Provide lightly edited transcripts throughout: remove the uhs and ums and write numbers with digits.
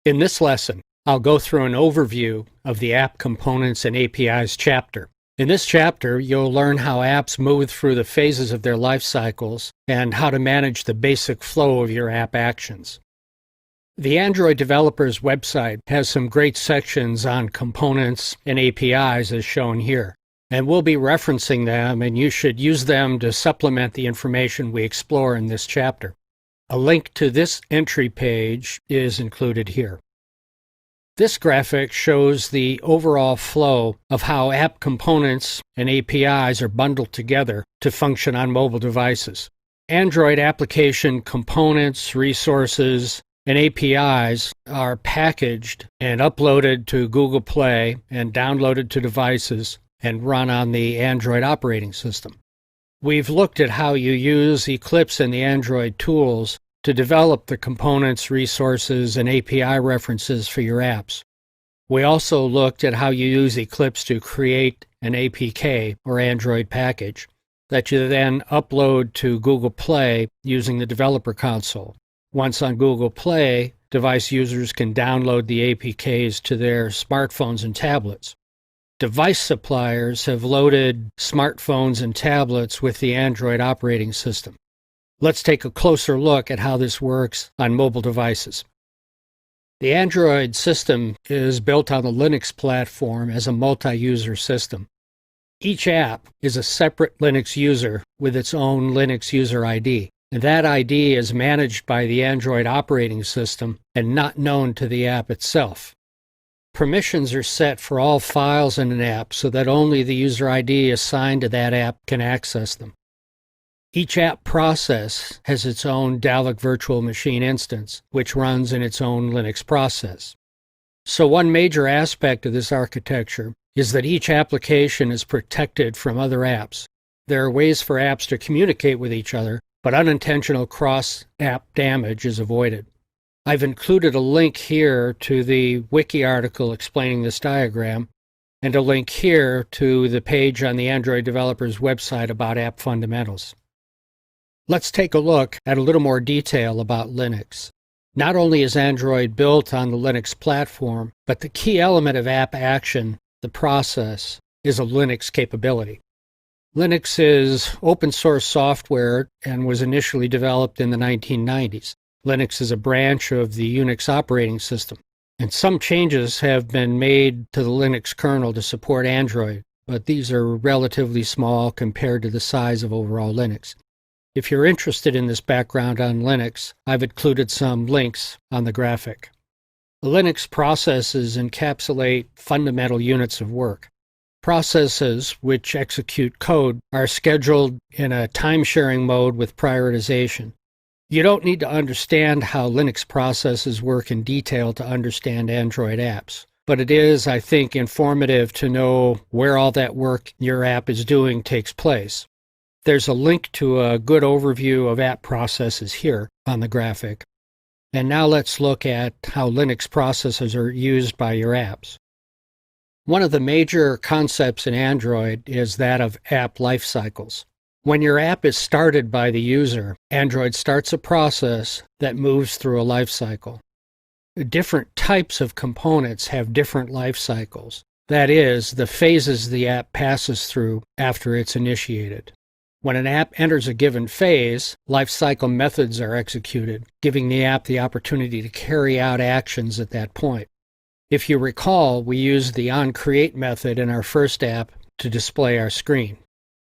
In this lesson, I'll go through an overview of the App Components and APIs chapter. In this chapter, you'll learn how apps move through the phases of their life cycles and how to manage the basic flow of your app actions. The Android developer's website has some great sections on components and APIs as shown here, and we'll be referencing them, and you should use them to supplement the information we explore in this chapter. A link to this entry page is included here. This graphic shows the overall flow of how app components and APIs are bundled together to function on mobile devices. Android application components, resources, and APIs are packaged and uploaded to Google Play and downloaded to devices and run on the Android operating system. We've looked at how you use Eclipse and the Android tools to develop the components, resources, and API references for your apps. We also looked at how you use Eclipse to create an APK or Android package that you then upload to Google Play using the Developer Console. Once on Google Play, device users can download the APKs to their smartphones and tablets. Device suppliers have loaded smartphones and tablets with the Android operating system. Let's take a closer look at how this works on mobile devices. The Android system is built on the Linux platform as a multi-user system. Each app is a separate Linux user with its own Linux user ID, and that ID is managed by the Android operating system and not known to the app itself. Permissions are set for all files in an app so that only the user ID assigned to that app can access them. Each app process has its own Dalvik virtual machine instance, which runs in its own Linux process. So one major aspect of this architecture is that each application is protected from other apps. There are ways for apps to communicate with each other, but unintentional cross-app damage is avoided. I've included a link here to the wiki article explaining this diagram, and a link here to the page on the Android developer's website about app fundamentals. Let's take a look at a little more detail about Linux. Not only is Android built on the Linux platform, but the key element of app action, the process, is a Linux capability. Linux is open source software and was initially developed in the 1990s. Linux is a branch of the Unix operating system, and some changes have been made to the Linux kernel to support Android, but these are relatively small compared to the size of overall Linux. If you're interested in this background on Linux, I've included some links on the graphic. The Linux processes encapsulate fundamental units of work. Processes which execute code are scheduled in a time-sharing mode with prioritization. You don't need to understand how Linux processes work in detail to understand Android apps, but it is, I think, informative to know where all that work your app is doing takes place. There's a link to a good overview of app processes here on the graphic. And now let's look at how Linux processes are used by your apps. One of the major concepts in Android is that of app lifecycles. When your app is started by the user, Android starts a process that moves through a lifecycle. Different types of components have different life cycles. That is, the phases the app passes through after it's initiated. When an app enters a given phase, lifecycle methods are executed, giving the app the opportunity to carry out actions at that point. If you recall, we used the onCreate method in our first app to display our screen.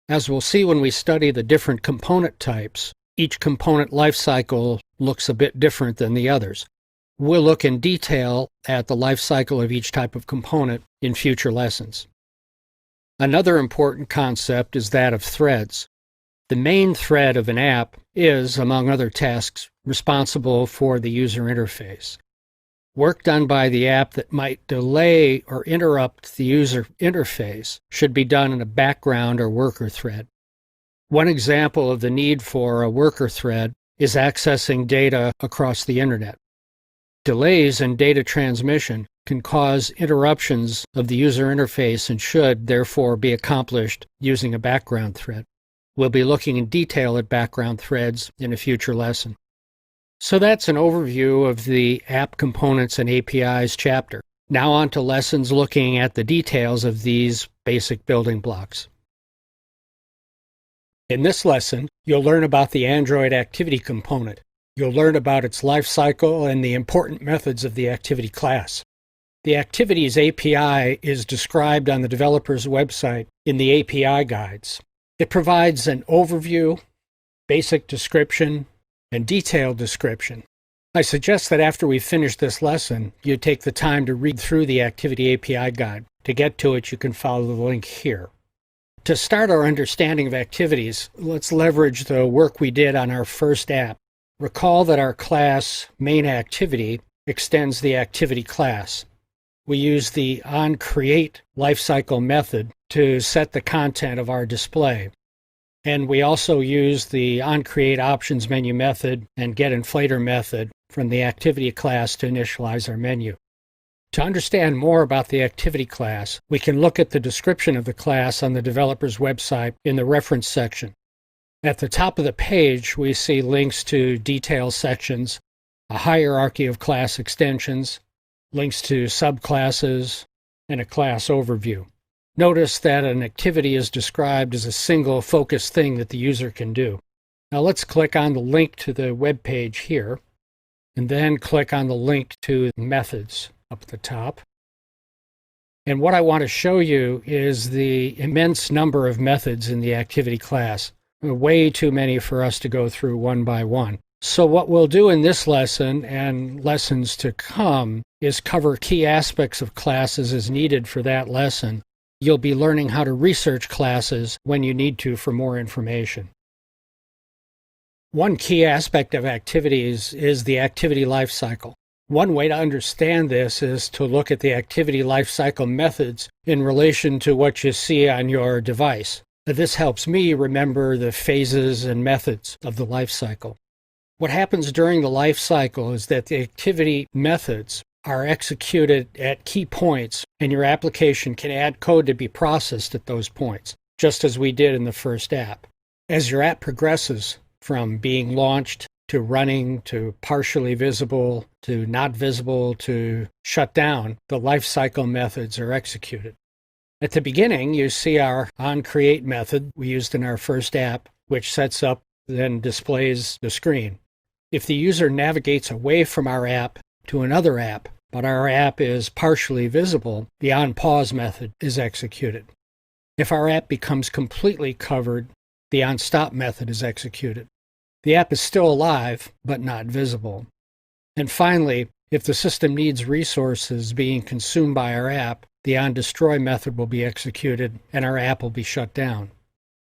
As we'll see when we study the different component types, each component lifecycle looks a bit different than the others. We'll look in detail at the lifecycle of each type of component in future lessons. Another important concept is that of threads. The main thread of an app is, among other tasks, responsible for the user interface. Work done by the app that might delay or interrupt the user interface should be done in a background or worker thread. One example of the need for a worker thread is accessing data across the internet. Delays in data transmission can cause interruptions of the user interface and should, therefore, be accomplished using a background thread. We'll be looking in detail at background threads in a future lesson. So that's an overview of the App Components and APIs chapter. Now on to lessons looking at the details of these basic building blocks. In this lesson, you'll learn about the Android Activity Component. You'll learn about its life cycle and the important methods of the activity class. The Activities API is described on the developer's website in the API guides. It provides an overview, basic description, and detailed description. I suggest that after we finish this lesson, you take the time to read through the Activity API guide. To get to it, you can follow the link here. To start our understanding of activities, let's leverage the work we did on our first app. Recall that our class MainActivity extends the activity class. We use the onCreate lifecycle method to set the content of our display. And we also use the onCreate options menu method and getInflator method from the activity class to initialize our menu. To understand more about the activity class, we can look at the description of the class on the developer's website in the reference section. At the top of the page, we see links to detail sections, a hierarchy of class extensions, links to subclasses, and a class overview. Notice that an activity is described as a single focused thing that the user can do. Now let's click on the link to the web page here, and then click on the link to methods up at the top. And what I want to show you is the immense number of methods in the activity class. Way too many for us to go through one by one. So what we'll do in this lesson and lessons to come is cover key aspects of classes as needed for that lesson. You'll be learning how to research classes when you need to for more information. One key aspect of activities is the activity lifecycle. One way to understand this is to look at the activity lifecycle methods in relation to what you see on your device. This helps me remember the phases and methods of the lifecycle. What happens during the lifecycle is that the activity methods are executed at key points, and your application can add code to be processed at those points, just as we did in the first app. As your app progresses from being launched to running to partially visible to not visible to shut down, the lifecycle methods are executed. At the beginning, you see our onCreate method we used in our first app, which sets up then displays the screen. If the user navigates away from our app to another app, but our app is partially visible, the onPause method is executed. If our app becomes completely covered, the onStop method is executed. The app is still alive, but not visible. And finally, if the system needs resources being consumed by our app, the onDestroy method will be executed and our app will be shut down.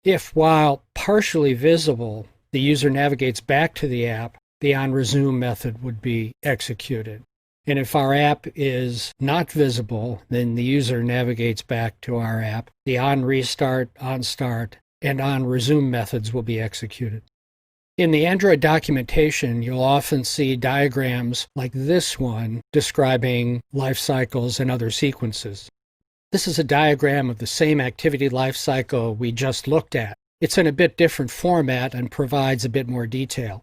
If, while partially visible, the user navigates back to the app, the onResume method would be executed. And if our app is not visible, then the user navigates back to our app. The onRestart, onStart, and onResume methods will be executed. In the Android documentation, you'll often see diagrams like this one describing life cycles and other sequences. This is a diagram of the same activity life cycle we just looked at. It's in a bit different format and provides a bit more detail.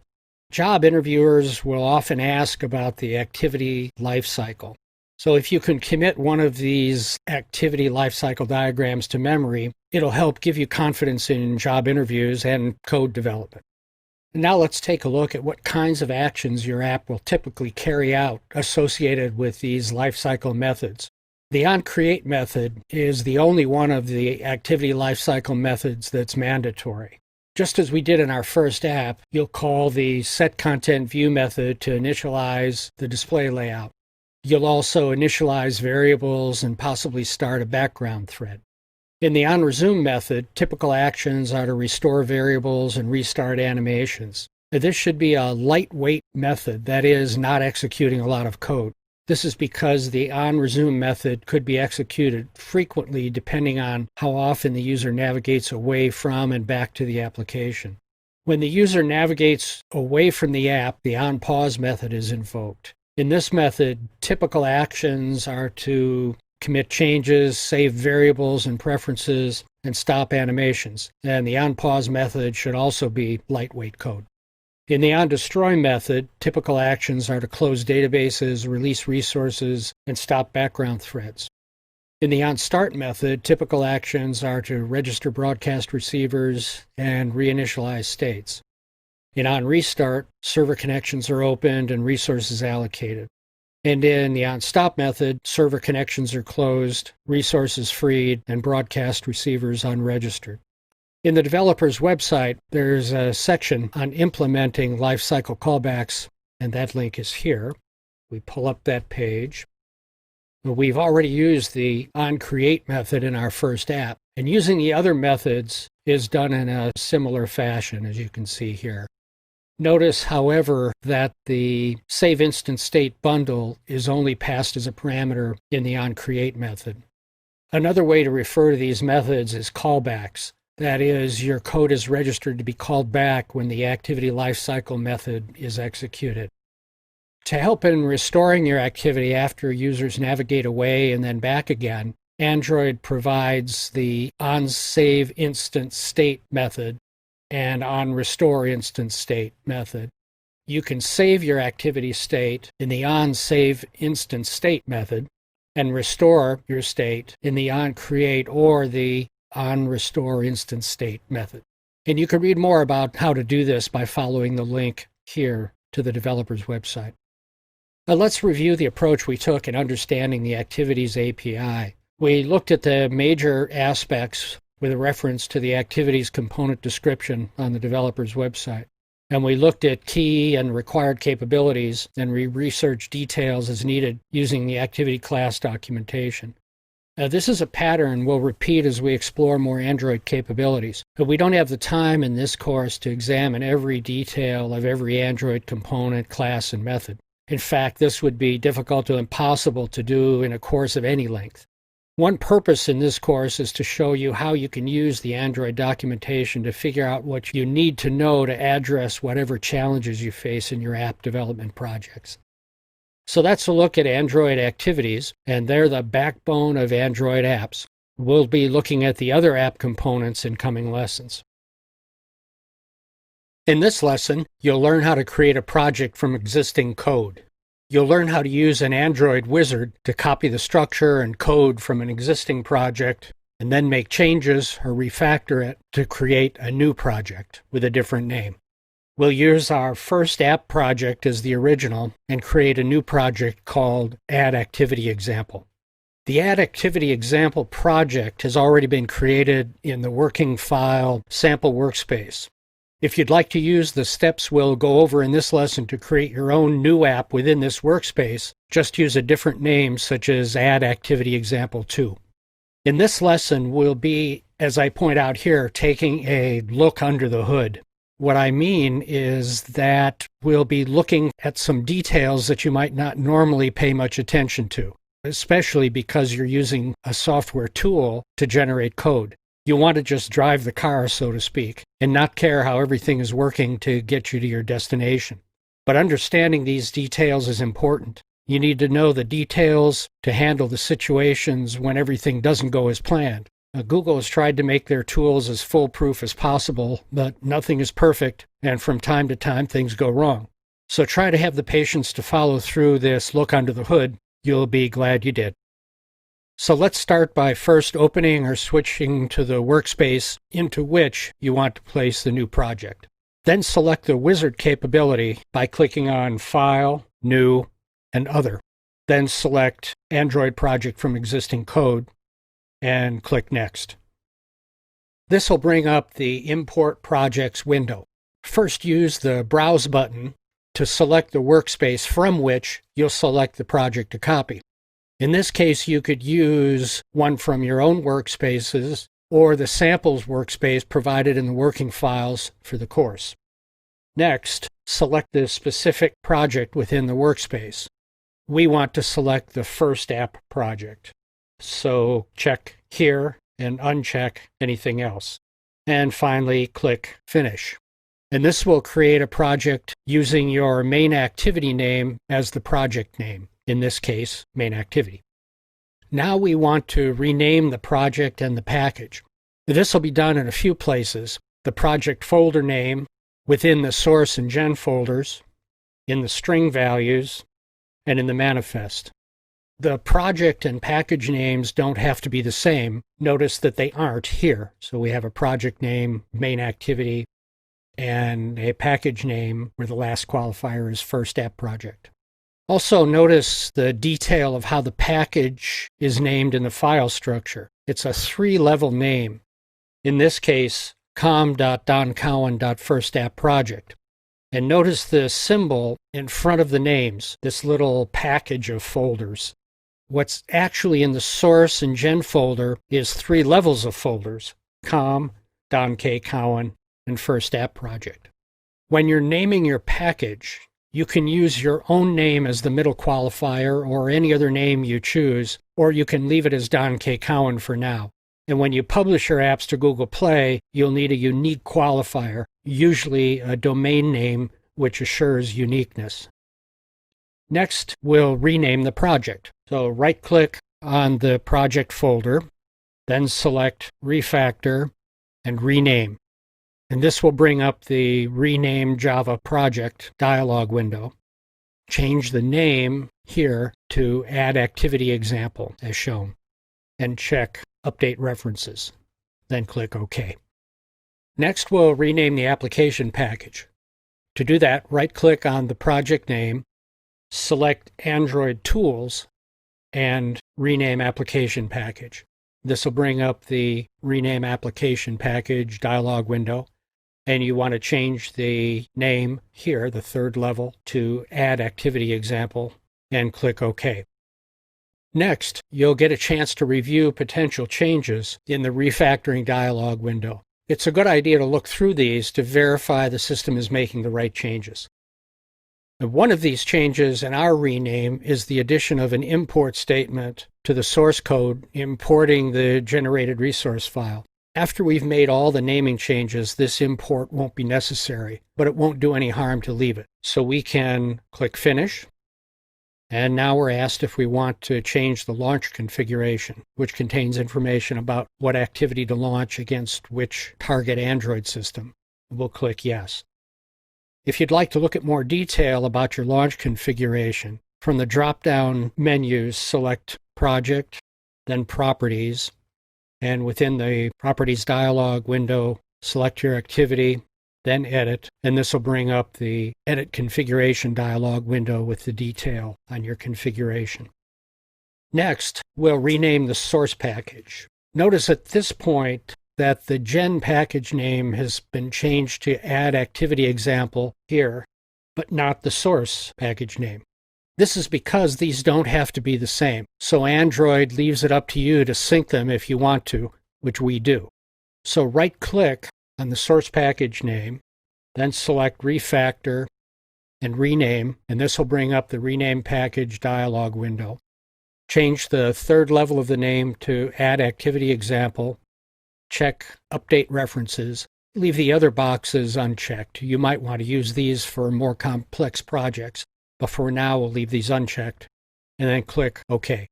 Job interviewers will often ask about the activity life cycle. So if you can commit one of these activity life cycle diagrams to memory, it'll help give you confidence in job interviews and code development. Now let's take a look at what kinds of actions your app will typically carry out associated with these lifecycle methods. The onCreate method is the only one of the activity lifecycle methods that's mandatory. Just as we did in our first app, you'll call the setContentView method to initialize the display layout. You'll also initialize variables and possibly start a background thread. In the onResume method, typical actions are to restore variables and restart animations. This should be a lightweight method, that is, not executing a lot of code. This is because the onResume method could be executed frequently depending on how often the user navigates away from and back to the application. When the user navigates away from the app, the onPause method is invoked. In this method, typical actions are to commit changes, save variables and preferences, and stop animations. And the onPause method should also be lightweight code. In the onDestroy method, typical actions are to close databases, release resources, and stop background threads. In the onStart method, typical actions are to register broadcast receivers and reinitialize states. In onRestart, server connections are opened and resources allocated. And in the onStop method, server connections are closed, resources freed, and broadcast receivers unregistered. In the developer's website, there's a section on implementing lifecycle callbacks, and that link is here. We pull up that page. We've already used the onCreate method in our first app, and using the other methods is done in a similar fashion, as you can see here. Notice, however, that the save instance state bundle is only passed as a parameter in the onCreate method. Another way to refer to these methods is callbacks. That is, your code is registered to be called back when the activity lifecycle method is executed. To help in restoring your activity after users navigate away and then back again, Android provides the onSaveInstantState method and onRestoreInstantState method. You can save your activity state in the onSaveInstantState method and restore your state in the onCreate or the onRestoreInstantState method. And you can read more about how to do this by following the link here to the developer's website. Now let's review the approach we took in understanding the Activities API. We looked at the major aspects with a reference to the Activities component description on the developer's website. And we looked at key and required capabilities, and we researched details as needed using the Activity class documentation. This is a pattern we'll repeat as we explore more Android capabilities, but we don't have the time in this course to examine every detail of every Android component, class, and method. In fact, this would be difficult to impossible to do in a course of any length. One purpose in this course is to show you how you can use the Android documentation to figure out what you need to know to address whatever challenges you face in your app development projects. So that's a look at Android activities, and they're the backbone of Android apps. We'll be looking at the other app components in coming lessons. In this lesson, you'll learn how to create a project from existing code. You'll learn how to use an Android wizard to copy the structure and code from an existing project and then make changes or refactor it to create a new project with a different name. We'll use our first app project as the original and create a new project called Add Activity Example. The Add Activity Example project has already been created in the working file sample workspace. If you'd like to use the steps we'll go over in this lesson to create your own new app within this workspace, just use a different name such as Add Activity Example 2. In this lesson, we'll be, as I point out here, taking a look under the hood. What I mean is that we'll be looking at some details that you might not normally pay much attention to, especially because you're using a software tool to generate code. You want to just drive the car, so to speak, and not care how everything is working to get you to your destination. But understanding these details is important. You need to know the details to handle the situations when everything doesn't go as planned. Google has tried to make their tools as foolproof as possible, but nothing is perfect, and from time to time things go wrong. So try to have the patience to follow through this look under the hood. You'll be glad you did. So let's start by first opening or switching to the workspace into which you want to place the new project. Then select the wizard capability by clicking on File, New, and Other. Then select Android Project from Existing Code and click Next. This will bring up the Import Projects window. First, use the Browse button to select the workspace from which you'll select the project to copy. In this case, you could use one from your own workspaces or the samples workspace provided in the working files for the course. Next, select the specific project within the workspace. We want to select the first app project. So check here and uncheck anything else. And finally, click Finish. And this will create a project using your main activity name as the project name, in this case, main activity. Now we want to rename the project and the package. This will be done in a few places. The project folder name within the source and gen folders, in the string values, and in the manifest. The project and package names don't have to be the same. Notice that they aren't here. So we have a project name, main activity, and a package name where the last qualifier is first app project. Also notice the detail of how the package is named in the file structure. It's a 3-level name. In this case, com.doncowan.firstappproject. And notice the symbol in front of the names, this little package of folders. What's actually in the source and gen folder is 3 levels of folders, com, Don K. Cowan, and First App Project. When you're naming your package, you can use your own name as the middle qualifier or any other name you choose, or you can leave it as Don K. Cowan for now. And when you publish your apps to Google Play, you'll need a unique qualifier, usually a domain name which assures uniqueness. Next, we'll rename the project. So right-click on the project folder, then select Refactor and Rename. And this will bring up the Rename Java Project dialog window. Change the name here to Add Activity Example as shown, and check Update References. Then click OK. Next, we'll rename the application package. To do that, right-click on the project name, select Android Tools, and Rename Application Package. This will bring up the Rename Application Package dialog window, and you want to change the name here, the 3rd level, to Add Activity Example, and click OK. Next, you'll get a chance to review potential changes in the refactoring dialog window. It's a good idea to look through these to verify the system is making the right changes. And one of these changes in our rename is the addition of an import statement to the source code importing the generated resource file. After we've made all the naming changes, this import won't be necessary, but it won't do any harm to leave it. So we can click Finish. And now we're asked if we want to change the launch configuration, which contains information about what activity to launch against which target Android system. We'll click Yes. If you'd like to look at more detail about your launch configuration, from the drop-down menus, select Project, then Properties, and within the Properties dialog window, select your activity, then Edit, and this will bring up the Edit Configuration dialog window with the detail on your configuration. Next, we'll rename the source package. Notice at this point that the gen package name has been changed to Add Activity Example here, but not the source package name. This is because these don't have to be the same, so Android leaves it up to you to sync them if you want to, which we do. So right-click on the source package name, then select Refactor and Rename, and this will bring up the Rename Package dialog window. Change the 3rd level of the name to Add Activity Example. Check Update References. Leave the other boxes unchecked. You might want to use these for more complex projects, but for now we'll leave these unchecked, and then click OK.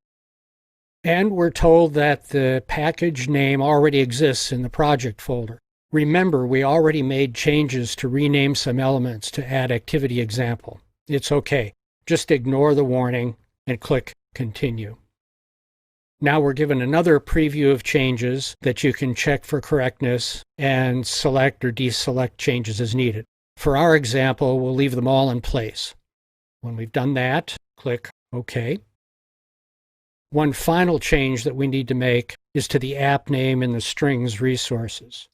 And we're told that the package name already exists in the project folder. Remember, we already made changes to rename some elements to Add Activity Example. It's OK. Just ignore the warning and click Continue. Now we're given another preview of changes that you can check for correctness and select or deselect changes as needed. For our example, we'll leave them all in place. When we've done that, click OK. One final change that we need to make is to the app name in the strings resources.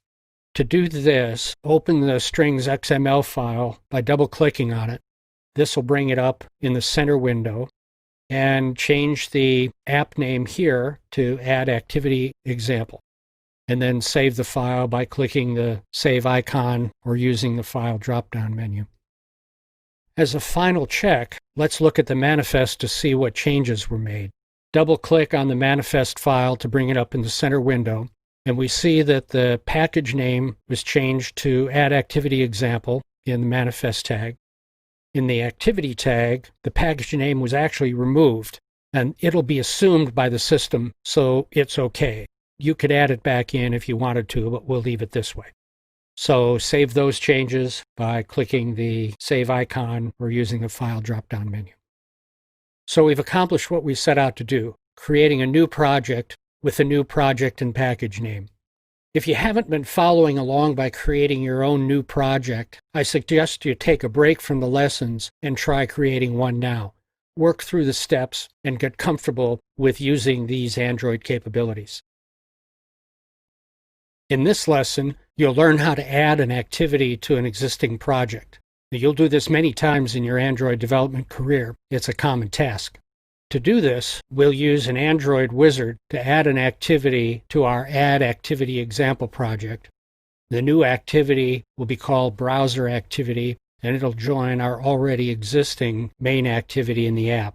To do this, open the strings XML file by double-clicking on it. This will bring it up in the center window, and change the app name here to Add Activity Example. And then save the file by clicking the Save icon or using the File drop-down menu. As a final check, let's look at the manifest to see what changes were made. Double-click on the manifest file to bring it up in the center window, and we see that the package name was changed to Add Activity Example in the manifest tag. In the activity tag, the package name was actually removed, and it'll be assumed by the system, so it's okay. You could add it back in if you wanted to, but we'll leave it this way. So save those changes by clicking the Save icon or using the File drop-down menu. So we've accomplished what we set out to do, creating a new project with a new project and package name. If you haven't been following along by creating your own new project, I suggest you take a break from the lessons and try creating one now. Work through the steps and get comfortable with using these Android capabilities. In this lesson, you'll learn how to add an activity to an existing project. You'll do this many times in your Android development career. It's a common task. To do this, we'll use an Android wizard to add an activity to our Add Activity example project. The new activity will be called Browser Activity, and it'll join our already existing main activity in the app.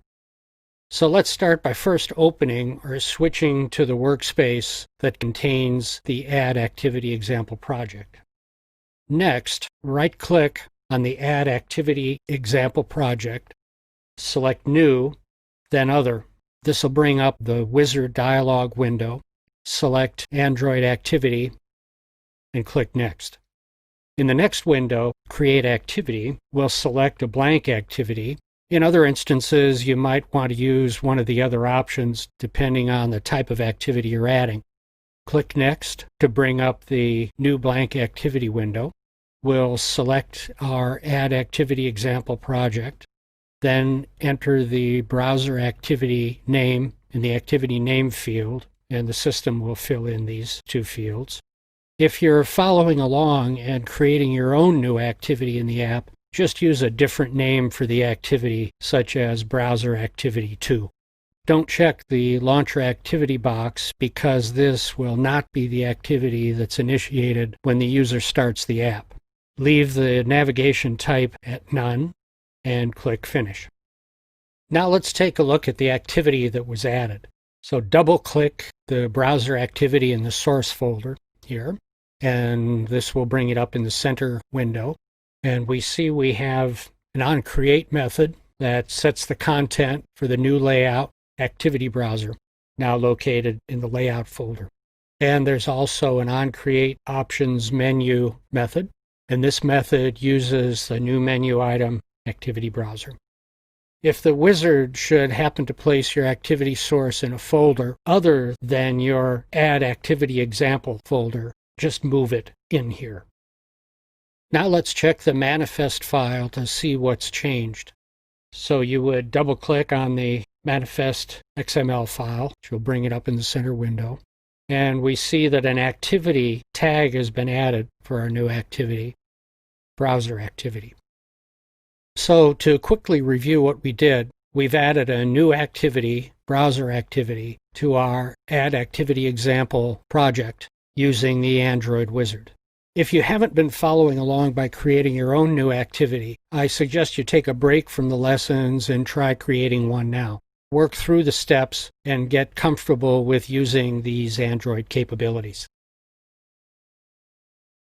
So let's start by first opening or switching to the workspace that contains the Add Activity example project. Next, right-click on the Add Activity example project, select New, then Other. This will bring up the wizard dialog window. Select Android Activity and click Next. In the next window, Create Activity, we'll select a blank activity. In other instances, you might want to use one of the other options depending on the type of activity you're adding. Click Next to bring up the new blank activity window. We'll select our Add Activity example project, then enter the browser activity name in the activity name field, and the system will fill in these two fields. If you're following along and creating your own new activity in the app, just use a different name for the activity, such as Browser Activity 2. Don't check the Launcher Activity box because this will not be the activity that's initiated when the user starts the app. Leave the navigation type at None and click Finish. Now let's take a look at the activity that was added. So double-click the browser activity in the source folder here, and this will bring it up in the center window. And we see we have an onCreate method that sets the content for the new layout activity browser, now located in the layout folder. And there's also an onCreate options menu method, and this method uses the new menu item activity browser. If the wizard should happen to place your activity source in a folder other than your Add Activity example folder, just move it in here. Now let's check the manifest file to see what's changed. So you would double-click on the manifest XML file, which will bring it up in the center window. And we see that an activity tag has been added for our new activity, Browser Activity. So to quickly review what we did, we've added a new activity, Browser Activity, to our Add Activity example project using the Android wizard. If you haven't been following along by creating your own new activity, I suggest you take a break from the lessons and try creating one now. Work through the steps and get comfortable with using these Android capabilities.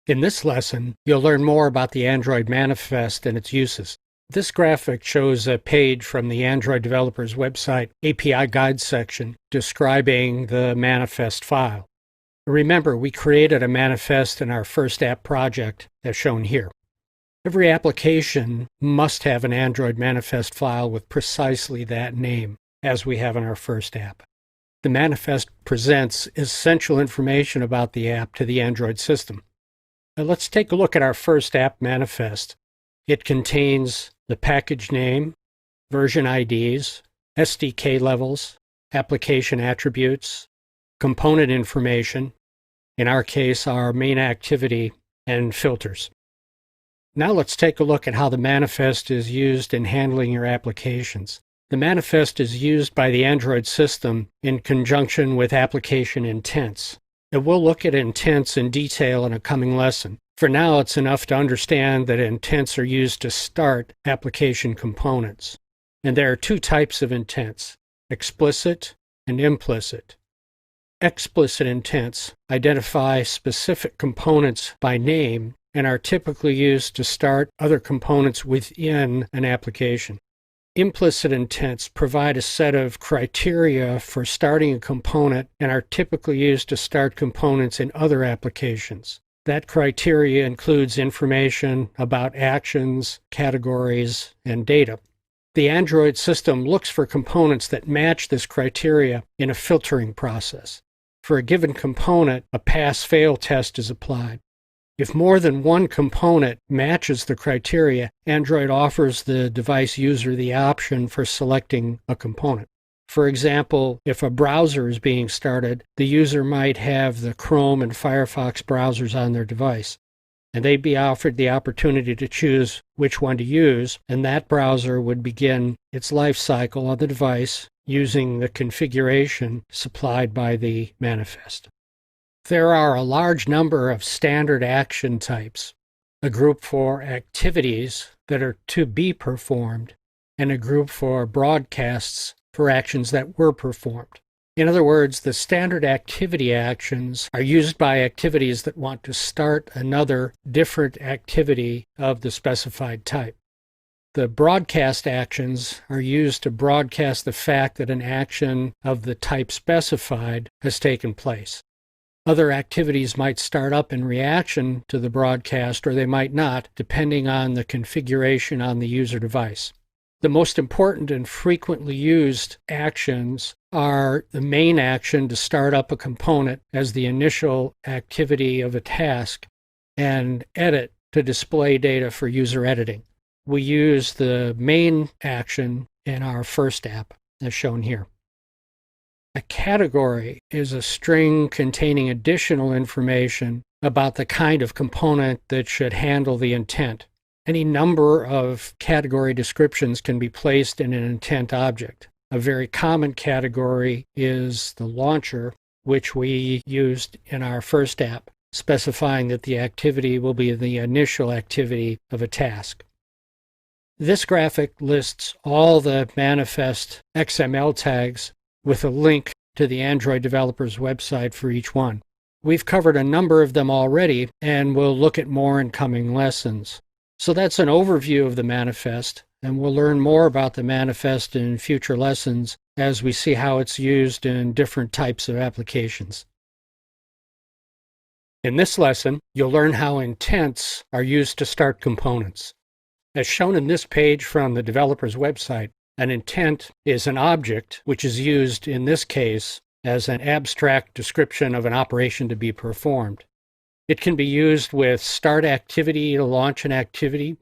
In this lesson, you'll learn more about the Android manifest and its uses. This graphic shows a page from the Android developer's website API Guide section describing the manifest file. Remember, we created a manifest in our first app project, as shown here. Every application must have an Android manifest file with precisely that name, as we have in our first app. The manifest presents essential information about the app to the Android system. Now let's take a look at our first app manifest. It contains the package name, version IDs, SDK levels, application attributes, component information, in our case, our main activity, and filters. Now let's take a look at how the manifest is used in handling your applications. The manifest is used by the Android system in conjunction with application intents. And we'll look at intents in detail in a coming lesson. For now, it's enough to understand that intents are used to start application components. And there are two types of intents, explicit and implicit. Explicit intents identify specific components by name and are typically used to start other components within an application. Implicit intents provide a set of criteria for starting a component and are typically used to start components in other applications. That criteria includes information about actions, categories, and data. The Android system looks for components that match this criteria in a filtering process. For a given component, a pass-fail test is applied. If more than one component matches the criteria, Android offers the device user the option for selecting a component. For example, if a browser is being started, the user might have the Chrome and Firefox browsers on their device, and they'd be offered the opportunity to choose which one to use, and that browser would begin its life cycle on the device using the configuration supplied by the manifest. There are a large number of standard action types, a group for activities that are to be performed, and a group for broadcasts for actions that were performed. In other words, the standard activity actions are used by activities that want to start another different activity of the specified type. The broadcast actions are used to broadcast the fact that an action of the type specified has taken place. Other activities might start up in reaction to the broadcast, or they might not, depending on the configuration on the user device. The most important and frequently used actions are the main action to start up a component as the initial activity of a task, and edit to display data for user editing. We use the main action in our first app, as shown here. A category is a string containing additional information about the kind of component that should handle the intent. Any number of category descriptions can be placed in an intent object. A very common category is the launcher, which we used in our first app, specifying that the activity will be the initial activity of a task. This graphic lists all the manifest XML tags with a link to the Android developer's website for each one. We've covered a number of them already, and we'll look at more in coming lessons. So that's an overview of the manifest, and we'll learn more about the manifest in future lessons as we see how it's used in different types of applications. In this lesson, you'll learn how intents are used to start components. As shown in this page from the developer's website, an intent is an object which is used in this case as an abstract description of an operation to be performed. It can be used with start activity to launch an activity,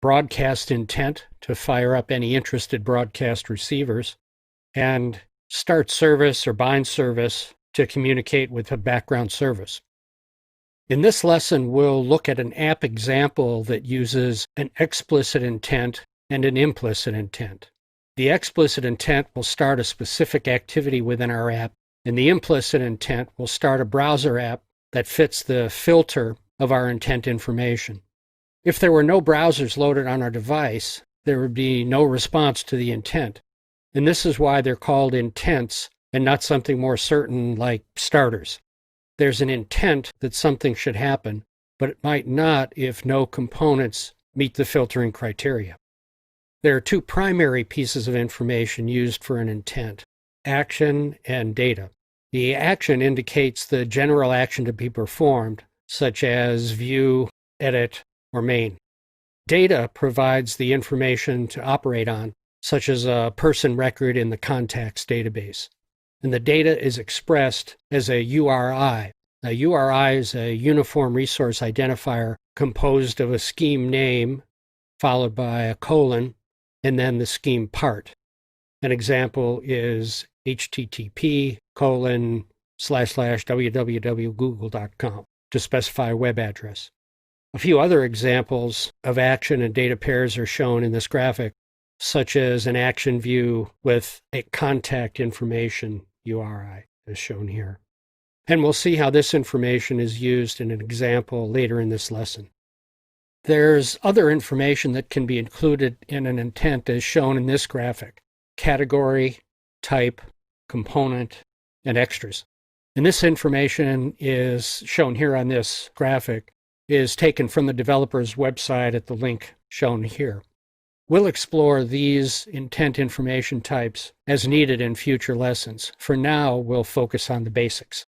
broadcast intent to fire up any interested broadcast receivers, and start service or bind service to communicate with a background service. In this lesson, we'll look at an app example that uses an explicit intent and an implicit intent. The explicit intent will start a specific activity within our app, and the implicit intent will start a browser app that fits the filter of our intent information. If there were no browsers loaded on our device, there would be no response to the intent. And this is why they're called intents and not something more certain like starters. There's an intent that something should happen, but it might not if no components meet the filtering criteria. There are two primary pieces of information used for an intent: action and data. The action indicates the general action to be performed, such as view, edit, or main. Data provides the information to operate on, such as a person record in the contacts database. And the data is expressed as a URI. A URI is a Uniform Resource Identifier composed of a scheme name, followed by a colon, and then the scheme part. An example is http://www.google.com to specify a web address. A few other examples of action and data pairs are shown in this graphic, such as an action view with a contact information URI, as shown here. And we'll see how this information is used in an example later in this lesson. There's other information that can be included in an intent as shown in this graphic: category, type, component, and extras. And this information is shown here on this graphic, is taken from the developer's website at the link shown here. We'll explore these intent information types as needed in future lessons. For now, we'll focus on the basics.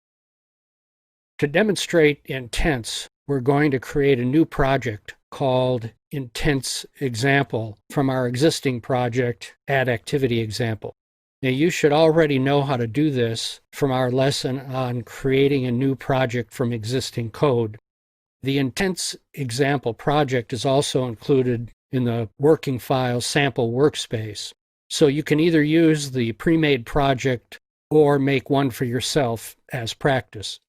To demonstrate intents, we're going to create a new project called Intents Example from our existing project, Add Activity Example. Now, you should already know how to do this from our lesson on creating a new project from existing code. The Intents Example project is also included in the working file sample workspace. So you can either use the pre-made project or make one for yourself as practice.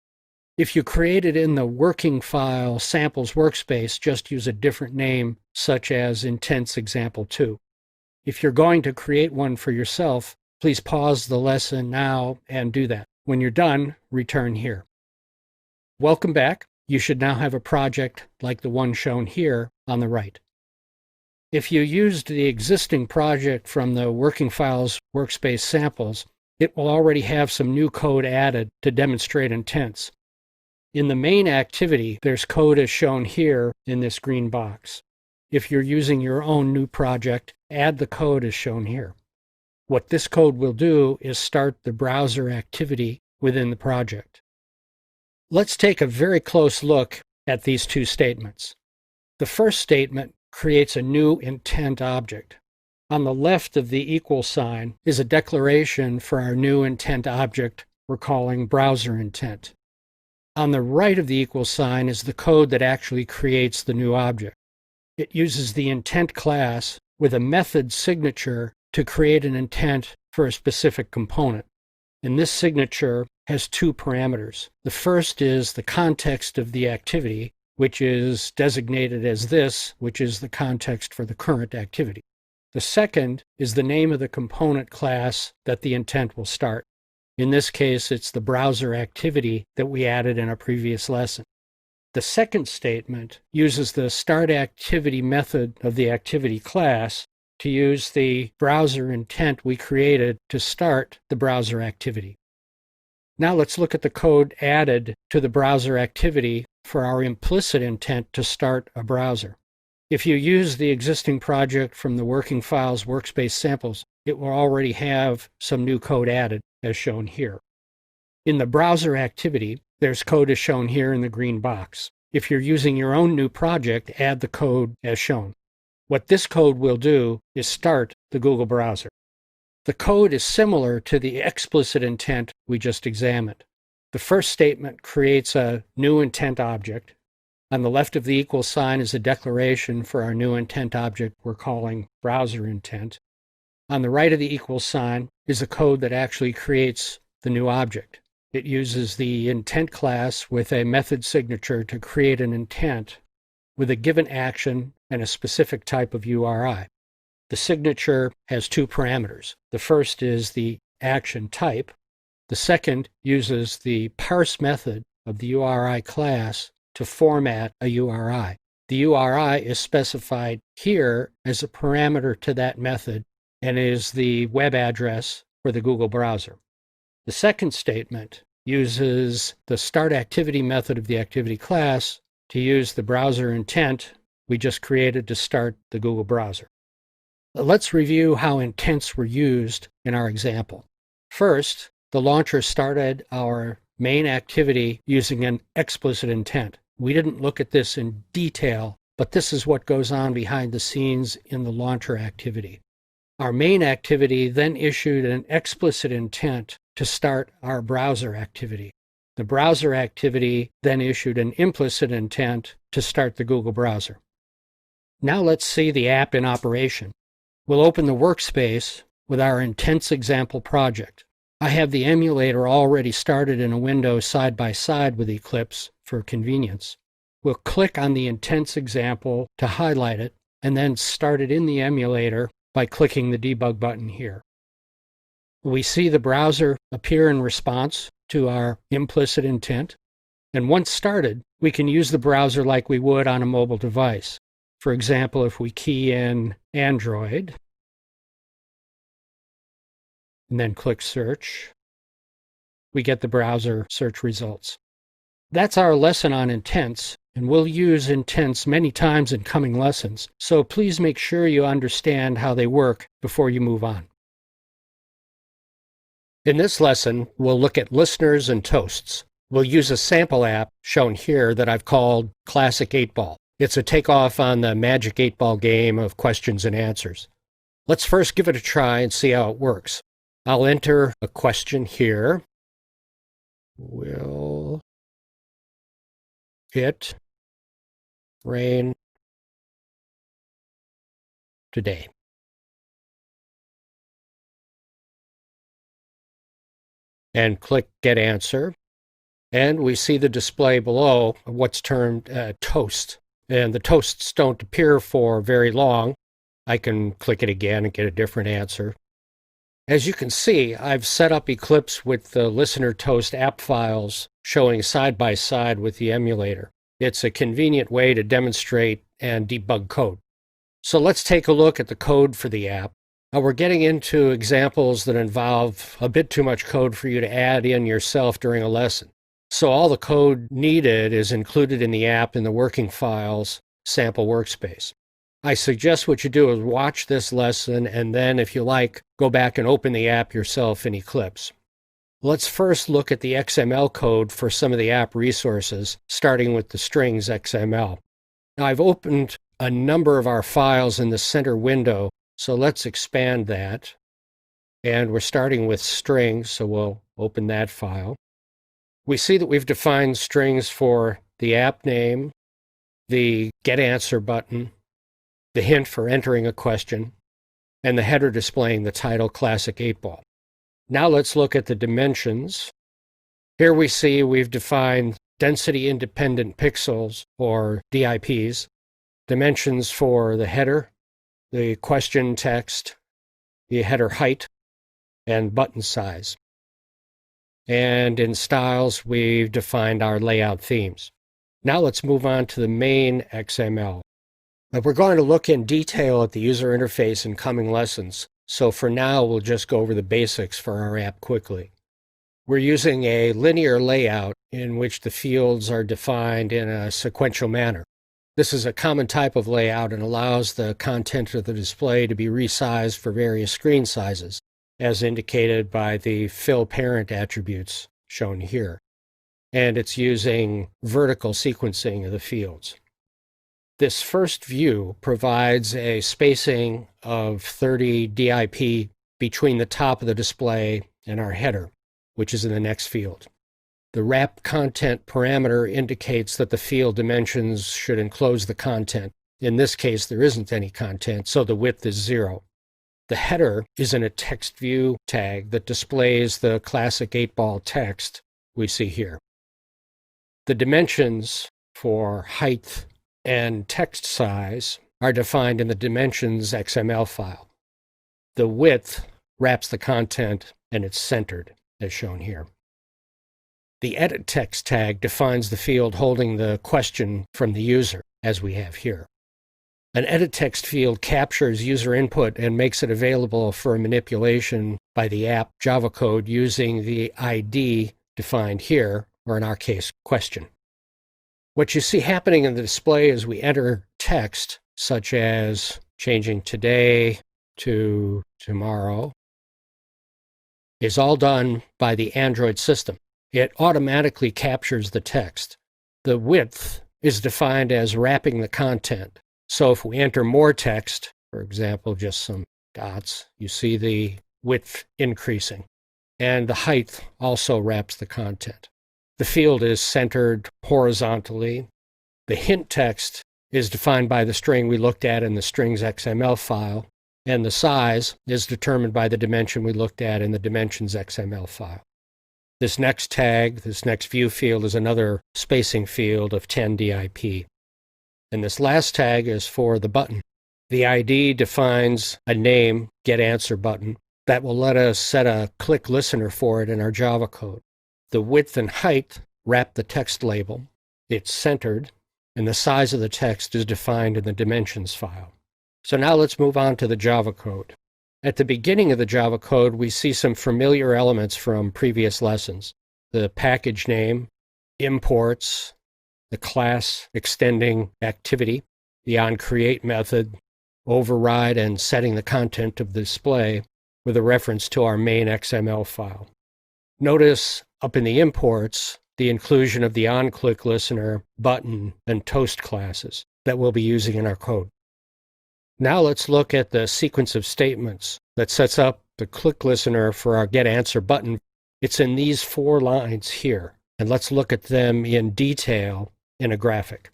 If you create it in the working file samples workspace, just use a different name, such as Intents Example 2. If you're going to create one for yourself, please pause the lesson now and do that. When you're done, return here. Welcome back. You should now have a project like the one shown here on the right. If you used the existing project from the working files workspace samples, it will already have some new code added to demonstrate intents. In the main activity, there's code as shown here in this green box. If you're using your own new project, add the code as shown here. What this code will do is start the browser activity within the project. Let's take a very close look at these two statements. The first statement creates a new intent object. On the left of the equal sign is a declaration for our new intent object we're calling browser intent. On the right of the equal sign is the code that actually creates the new object. It uses the intent class with a method signature to create an intent for a specific component. And this signature has two parameters. The first is the context of the activity, which is designated as this, which is the context for the current activity. The second is the name of the component class that the intent will start. In this case, it's the browser activity that we added in a previous lesson. The second statement uses the start activity method of the activity class to use the browser intent we created to start the browser activity. Now let's look at the code added to the browser activity for our implicit intent to start a browser. If you use the existing project from the working files workspace samples, it will already have some new code added as shown here. In the browser activity, there's code as shown here in the green box. If you're using your own new project, add the code as shown. What this code will do is start the Google browser. The code is similar to the explicit intent we just examined. The first statement creates a new intent object. On the left of the equal sign is a declaration for our new intent object we're calling browser intent. On the right of the equal sign is a code that actually creates the new object. It uses the intent class with a method signature to create an intent with a given action and a specific type of URI. The signature has two parameters. The first is the action type. The second uses the parse method of the URI class to format a URI. The URI is specified here as a parameter to that method and is the web address for the Google browser. The second statement uses the start activity method of the activity class to use the browser intent we just created to start the Google browser. Let's review how intents were used in our example. First, the launcher started our main activity using an explicit intent. We didn't look at this in detail, but this is what goes on behind the scenes in the launcher activity. Our main activity then issued an explicit intent to start our browser activity. The browser activity then issued an implicit intent to start the Google browser. Now let's see the app in operation. We'll open the workspace with our Intents Example project. I have the emulator already started in a window side by side with Eclipse for convenience. We'll click on the Intents Example to highlight it and then start it in the emulator by clicking the debug button here. We see the browser appear in response to our implicit intent. And once started, we can use the browser like we would on a mobile device. For example, if we key in Android and then click search, we get the browser search results. That's our lesson on intents, and we'll use intents many times in coming lessons, so please make sure you understand how they work before you move on. In this lesson, we'll look at listeners and toasts. We'll use a sample app shown here that I've called Classic 8-Ball. It's a takeoff on the Magic 8-Ball game of questions and answers. Let's first give it a try and see how it works. I'll enter a question here. Will it rain today? And click Get Answer. And we see the display below what's termed toast. And the toasts don't appear for very long. I can click it again and get a different answer. As you can see, I've set up Eclipse with the listener toast app files showing side by side with the emulator. It's a convenient way to demonstrate and debug code. So let's take a look at the code for the app. Now we're getting into examples that involve a bit too much code for you to add in yourself during a lesson. So all the code needed is included in the app in the working files sample workspace. I suggest what you do is watch this lesson and then, if you like, go back and open the app yourself in Eclipse. Let's first look at the XML code for some of the app resources, starting with the strings XML. Now I've opened a number of our files in the center window, so let's expand that. And we're starting with strings, so we'll open that file. We see that we've defined strings for the app name, the Get Answer button, the hint for entering a question, and the header displaying the title Classic 8-Ball. Now let's look at the dimensions. Here we see we've defined density independent pixels, or DIPs, dimensions for the header, the question text, the header height, and button size. And in styles, we've defined our layout themes. Now let's move on to the main XML. We're going to look in detail at the user interface in coming lessons, so for now we'll just go over the basics for our app quickly. We're using a linear layout in which the fields are defined in a sequential manner. This is a common type of layout and allows the content of the display to be resized for various screen sizes, as indicated by the fill parent attributes shown here. And it's using vertical sequencing of the fields. This first view provides a spacing of 30 DIP between the top of the display and our header, which is in the next field. The wrap content parameter indicates that the field dimensions should enclose the content. In this case, there isn't any content, so the width is 0. The header is in a text view tag that displays the classic 8-ball text we see here. The dimensions for height and text size are defined in the dimensions XML file. The width wraps the content and it's centered, as shown here. The edit text tag defines the field holding the question from the user, as we have here. An edit text field captures user input and makes it available for manipulation by the app Java code using the ID defined here, or in our case, question. What you see happening in the display as we enter text, such as changing today to tomorrow, is all done by the Android system. It automatically captures the text. The width is defined as wrapping the content. So if we enter more text, for example, just some dots, you see the width increasing. And the height also wraps the content. The field is centered horizontally. The hint text is defined by the string we looked at in the strings XML file, and the size is determined by the dimension we looked at in the dimensions XML file. This next tag, this next view field, is another spacing field of 10 DIP. And this last tag is for the button. The ID defines a name, Get Answer button, that will let us set a click listener for it in our Java code. The width and height wrap the text label. It's centered, and the size of the text is defined in the dimensions file. So now let's move on to the Java code. At the beginning of the Java code, we see some familiar elements from previous lessons. The package name, imports, the class extending activity, the onCreate method, override and setting the content of the display with a reference to our main XML file. Notice up in the imports, the inclusion of the onClick listener, button, and toast classes that we'll be using in our code. Now let's look at the sequence of statements that sets up the click listener for our getAnswer button. It's in these 4 lines here, and let's look at them in detail in a graphic.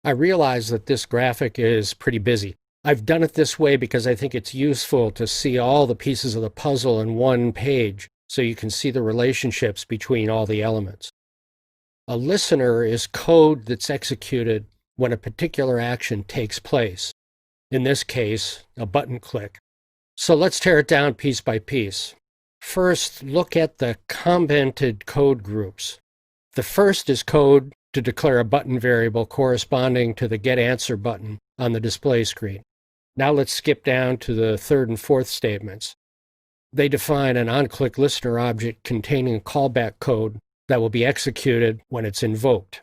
I realize that this graphic is pretty busy. I've done it this way because I think it's useful to see all the pieces of the puzzle in one page so you can see the relationships between all the elements. A listener is code that's executed when a particular action takes place. In this case, a button click. So let's tear it down piece by piece. First, look at the commented code groups. The first is code to declare a button variable corresponding to the getAnswer button on the display screen. Now let's skip down to the 3rd and 4th statements. They define an onClick listener object containing callback code that will be executed when it's invoked.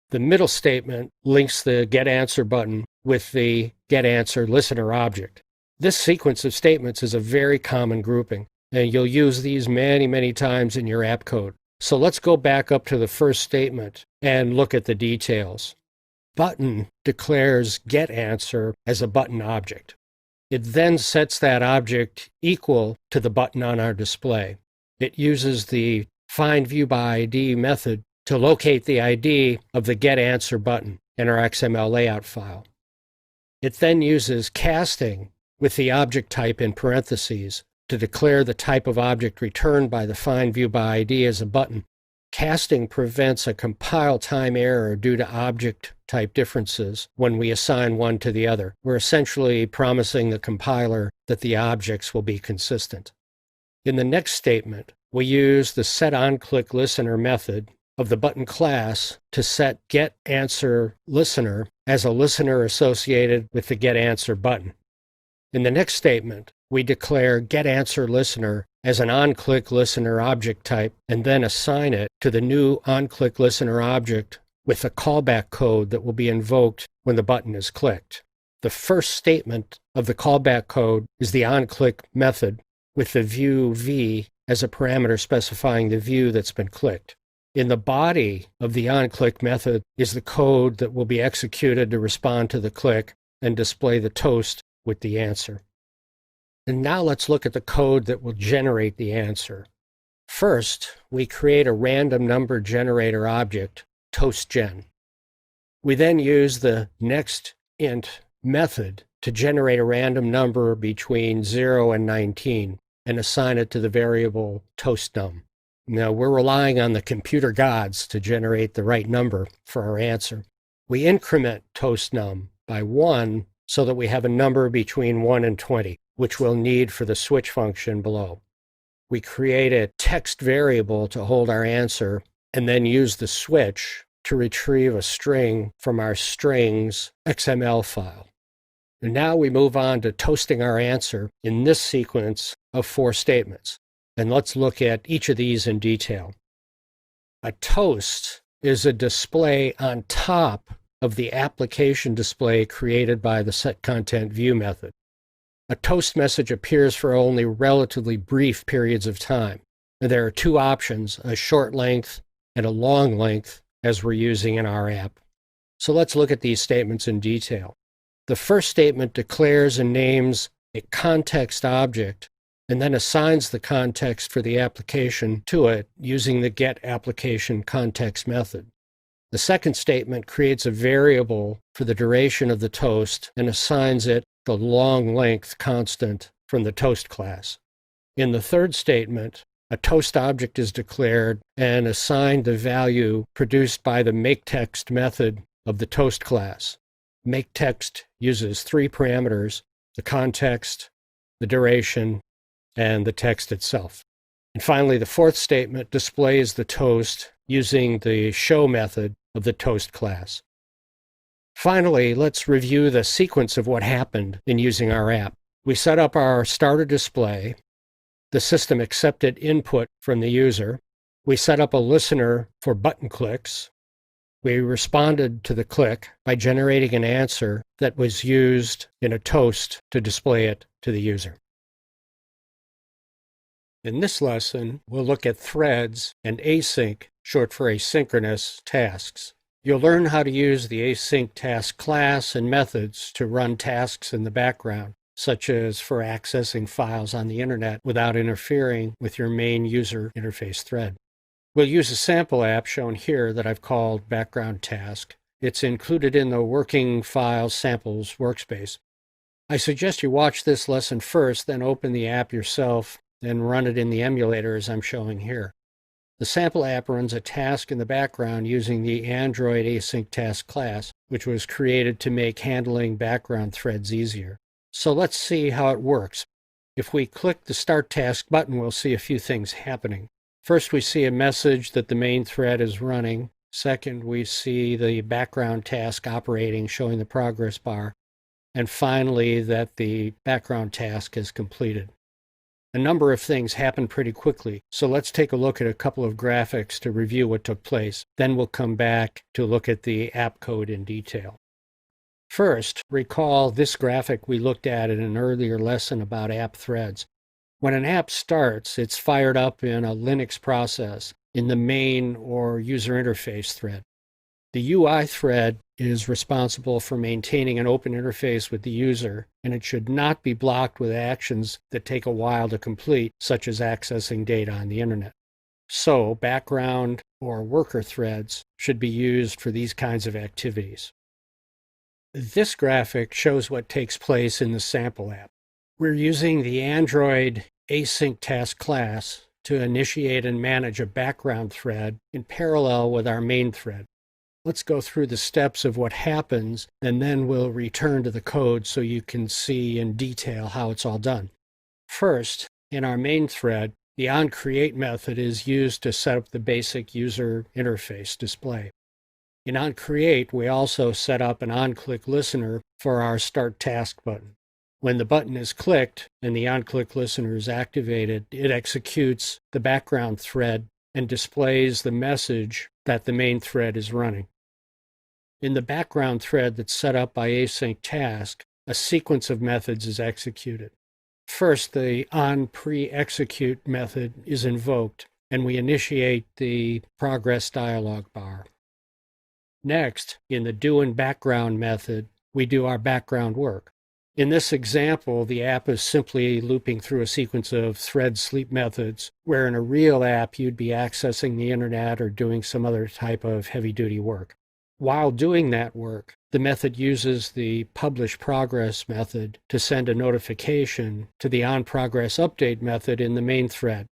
The middle statement links the getAnswer button with the getAnswer listener object. This sequence of statements is a very common grouping, and you'll use these many, many times in your app code. So let's go back up to the first statement and look at the details. Button declares getAnswer as a button object. It then sets that object equal to the button on our display. It uses the findViewById method to locate the ID of the getAnswer button in our XML layout file. It then uses casting with the object type in parentheses to declare the type of object returned by the findViewById as a button. Casting prevents a compile time error due to object type differences when we assign one to the other. We're essentially promising the compiler that the objects will be consistent. In the next statement, we use the setOnClickListener method of the button class to set getAnswerListener as a listener associated with the getAnswer button. In the next statement, we declare getAnswerListener as an onClickListener object type and then assign it to the new onClickListener object with the callback code that will be invoked when the button is clicked. The first statement of the callback code is the onClick method with the view v as a parameter specifying the view that's been clicked. In the body of the onClick method is the code that will be executed to respond to the click and display the toast with the answer. And now let's look at the code that will generate the answer. First, we create a random number generator object, toastGen. We then use the nextInt method to generate a random number between 0 and 19 and assign it to the variable toastNum. Now, we're relying on the computer gods to generate the right number for our answer. We increment toastNum by 1 so that we have a number between 1 and 20, which we'll need for the switch function below. We create a text variable to hold our answer and then use the switch to retrieve a string from our strings XML file. And now we move on to toasting our answer in this sequence of 4 statements. And let's look at each of these in detail. A toast is a display on top of the application display created by the setContentView method. A toast message appears for only relatively brief periods of time. And there are 2 options, a short length and a long length, as we're using in our app. So let's look at these statements in detail. The first statement declares and names a context object and then assigns the context for the application to it using the getApplicationContext method. The second statement creates a variable for the duration of the toast and assigns it the long length constant from the toast class. In the third statement, a toast object is declared and assigned the value produced by the makeText method of the toast class. MakeText uses 3 parameters: the context, the duration, and the text itself. And finally, the fourth statement displays the toast using the show method of the toast class. Finally, let's review the sequence of what happened in using our app. We set up our starter display. The system accepted input from the user. We set up a listener for button clicks. We responded to the click by generating an answer that was used in a toast to display it to the user. In this lesson, we'll look at threads and async short for asynchronous tasks. You'll learn how to use the async task class and methods to run tasks in the background, such as for accessing files on the internet without interfering with your main user interface thread. We'll use a sample app shown here that I've called background task. It's included in the working files samples workspace. I suggest you watch this lesson first, then open the app yourself and run it in the emulator as I'm showing here. The sample app runs a task in the background using the Android async task class, which was created to make handling background threads easier. So let's see how it works. If we click the Start Task button, we'll see a few things happening. First, we see a message that the main thread is running. Second, we see the background task operating, showing the progress bar. And finally, that the background task is completed. A number of things happen pretty quickly, so let's take a look at a couple of graphics to review what took place. Then we'll come back to look at the app code in detail. First, recall this graphic we looked at in an earlier lesson about app threads. When an app starts, it's fired up in a Linux process in the main or user interface thread. The UI thread is responsible for maintaining an open interface with the user, and it should not be blocked with actions that take a while to complete, such as accessing data on the internet. So, background or worker threads should be used for these kinds of activities. This graphic shows what takes place in the sample app. We're using the Android async task class to initiate and manage a background thread in parallel with our main thread. Let's go through the steps of what happens, and then we'll return to the code so you can see in detail how it's all done. First, in our main thread, the onCreate method is used to set up the basic user interface display. In onCreate, we also set up an onClick listener for our Start Task button. When the button is clicked and the onClick listener is activated, it executes the background thread and displays the message that the main thread is running. In the background thread that's set up by async task, a sequence of methods is executed. First, the onPreExecute method is invoked, and we initiate the progress dialog bar. Next, in the doInBackground method, we do our background work. In this example, the app is simply looping through a sequence of thread sleep methods, where in a real app you'd be accessing the internet or doing some other type of heavy-duty work. While doing that work, the method uses the publishProgress method to send a notification to the onProgressUpdate method in the main thread,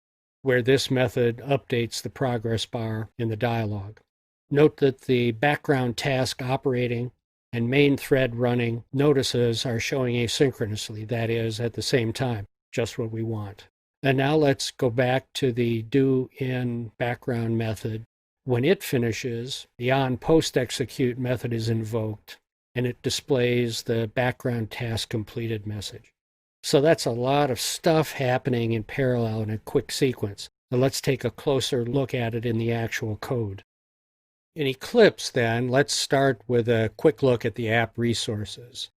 where this method updates the progress bar in the dialog. Note that the background task operating and main thread running notices are showing asynchronously, that is, at the same time, just what we want. And now let's go back to the doInBackground method. When it finishes, the onPostExecute method is invoked, and it displays the background task completed message. So that's a lot of stuff happening in parallel in a quick sequence. So let's take a closer look at it in the actual code. In Eclipse, then, let's start with a quick look at the app resources.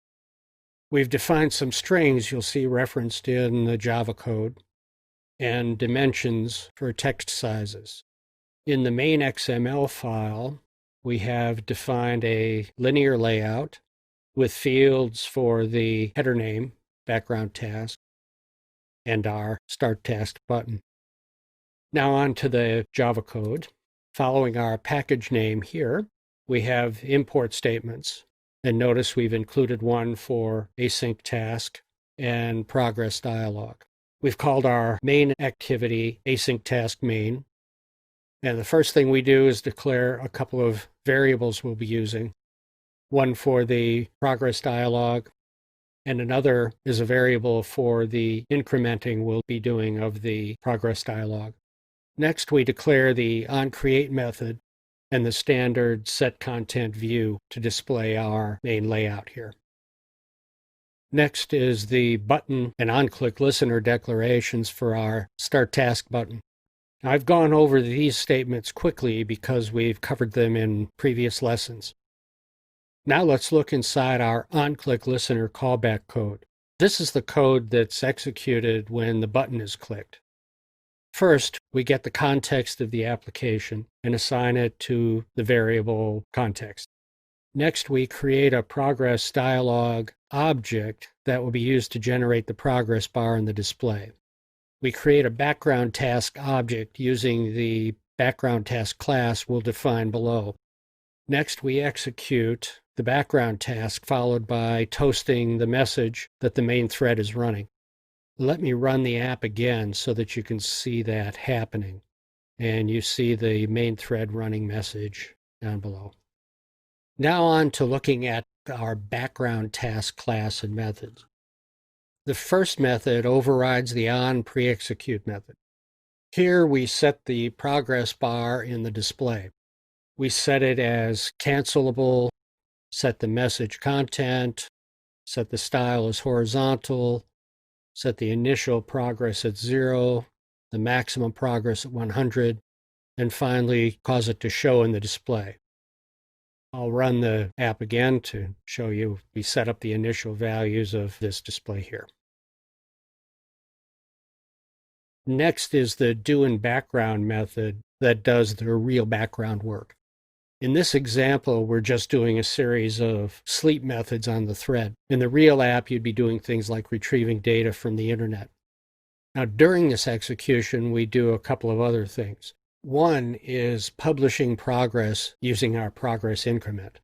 We've defined some strings you'll see referenced in the Java code, and dimensions for text sizes. In the main XML file, we have defined a linear layout with fields for the header name, background task, and our Start Task button. Now on to the Java code. Following our package name here, we have import statements. And notice we've included one for async task and progress dialog. We've called our main activity async task main. And the first thing we do is declare a couple of variables we'll be using. One for the progress dialog, and another is a variable for the incrementing we'll be doing of the progress dialog. Next, we declare the onCreate method and the standard setContentView to display our main layout here. Next is the button and onClick listener declarations for our Start Task button. I've gone over these statements quickly because we've covered them in previous lessons. Now let's look inside our onClick listener callback code. This is the code that's executed when the button is clicked. First, we get the context of the application and assign it to the variable context. Next, we create a progress dialog object that will be used to generate the progress bar in the display. We create a background task object using the background task class we'll define below. Next, we execute the background task followed by toasting the message that the main thread is running. Let me run the app again so that you can see that happening. And you see the main thread running message down below. Now on to looking at our background task class and methods. The first method overrides the onPreExecute method. Here we set the progress bar in the display. We set it as cancelable, set the message content, set the style as horizontal, set the initial progress at 0, the maximum progress at 100, and finally cause it to show in the display. I'll run the app again to show you we set up the initial values of this display here. Next is the doInBackground method that does the real background work. In this example, we're just doing a series of sleep methods on the thread. In the real app, you'd be doing things like retrieving data from the internet. Now, during this execution, we do a couple of other things. One is publishing progress using our progress increment.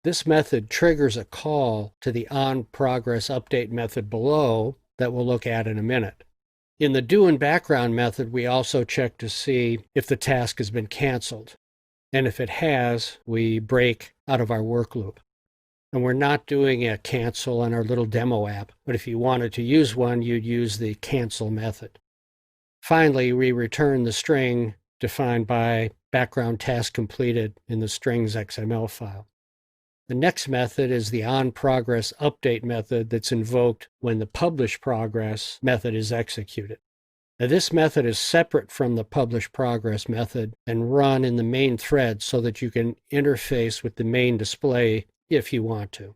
This method triggers a call to the onProgressUpdate method below that we'll look at in a minute. In the doInBackground method, we also check to see if the task has been canceled. And if it has, we break out of our work loop. And we're not doing a cancel on our little demo app, but if you wanted to use one, you'd use the cancel method. Finally, we return the string defined by background task completed in the strings XML file. The next method is the onProgressUpdate method that's invoked when the publishProgress method is executed. Now, this method is separate from the publishProgress method and run in the main thread so that you can interface with the main display if you want to.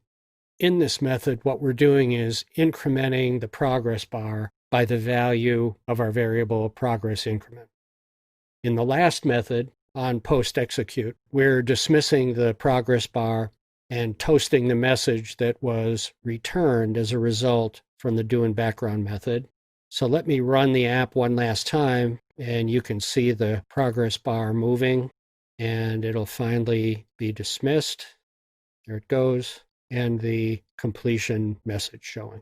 In this method, what we're doing is incrementing the progress bar by the value of our variable progress increment. In the last method, onPostExecute, we're dismissing the progress bar and toasting the message that was returned as a result from the doInBackground method. So let me run the app one last time, and you can see the progress bar moving, and it'll finally be dismissed. There it goes, and the completion message showing.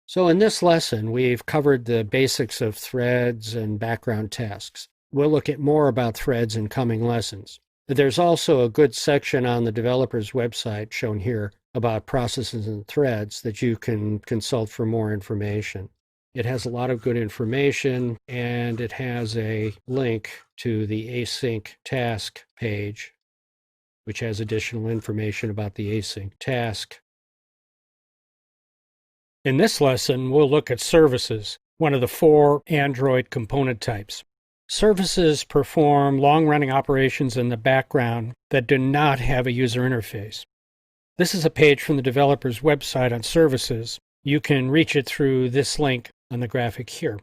So in this lesson, we've covered the basics of threads and background tasks. We'll look at more about threads in coming lessons. There's also a good section on the developer's website shown here about processes and threads that you can consult for more information. It has a lot of good information, and it has a link to the async task page, which has additional information about the async task. In this lesson, we'll look at services, one of the 4 Android component types. Services perform long-running operations in the background that do not have a user interface. This is a page from the developer's website on services. You can reach it through this link on the graphic here.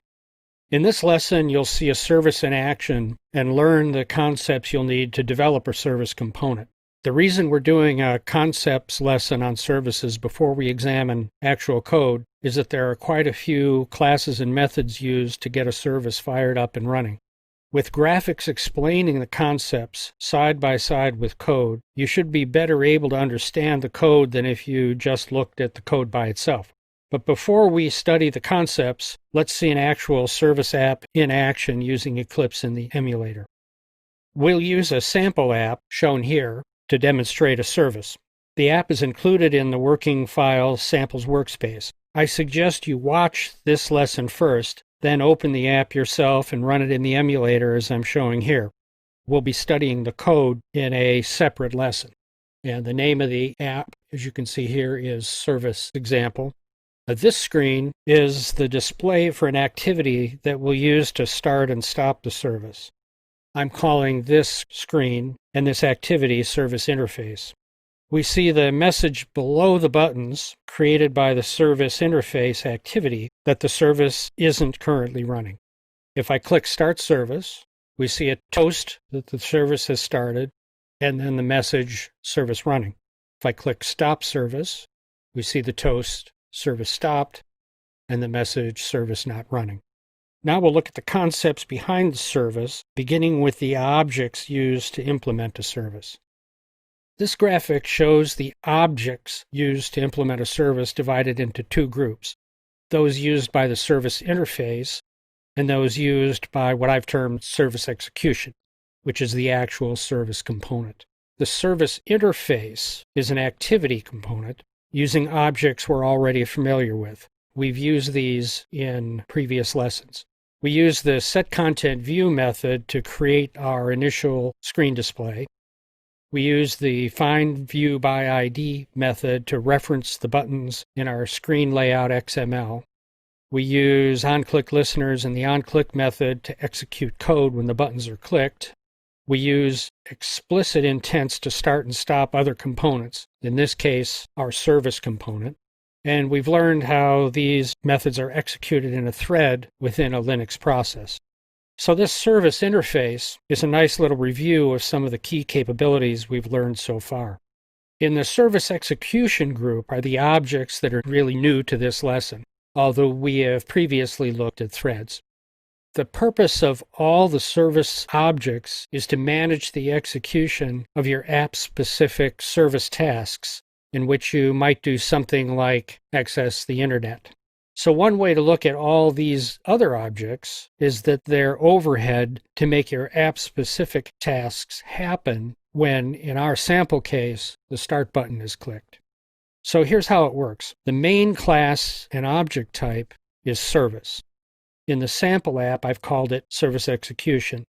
In this lesson, you'll see a service in action and learn the concepts you'll need to develop a service component. The reason we're doing a concepts lesson on services before we examine actual code is that there are quite a few classes and methods used to get a service fired up and running. With graphics explaining the concepts side by side with code, you should be better able to understand the code than if you just looked at the code by itself. But before we study the concepts, let's see an actual service app in action using Eclipse in the emulator. We'll use a sample app, shown here, to demonstrate a service. The app is included in the working file samples workspace. I suggest you watch this lesson first, then open the app yourself and run it in the emulator as I'm showing here. We'll be studying the code in a separate lesson. And the name of the app, as you can see here, is Service Example. This screen is the display for an activity that we'll use to start and stop the service. I'm calling this screen and this activity Service Interface. We see the message below the buttons created by the Service Interface activity that the service isn't currently running. If I click Start Service, we see a toast that the service has started, and then the message Service Running. If I click Stop Service, we see the toast Service Stopped, and the message Service Not Running. Now we'll look at the concepts behind the service, beginning with the objects used to implement a service. This graphic shows the objects used to implement a service divided into two groups, those used by the service interface and those used by what I've termed service execution, which is the actual service component. The service interface is an activity component using objects we're already familiar with. We've used these in previous lessons. We use the setContentView method to create our initial screen display. We use the FindViewById method to reference the buttons in our screen layout XML. We use onClick listeners and the onClick method to execute code when the buttons are clicked. We use explicit intents to start and stop other components, in this case, our service component. And we've learned how these methods are executed in a thread within a Linux process. So this service interface is a nice little review of some of the key capabilities we've learned so far. In the service execution group are the objects that are really new to this lesson, although we have previously looked at threads. The purpose of all the service objects is to manage the execution of your app-specific service tasks, in which you might do something like access the internet. So one way to look at all these other objects is that they're overhead to make your app-specific tasks happen when, in our sample case, the Start button is clicked. So here's how it works. The main class and object type is service. In the sample app, I've called it service execution,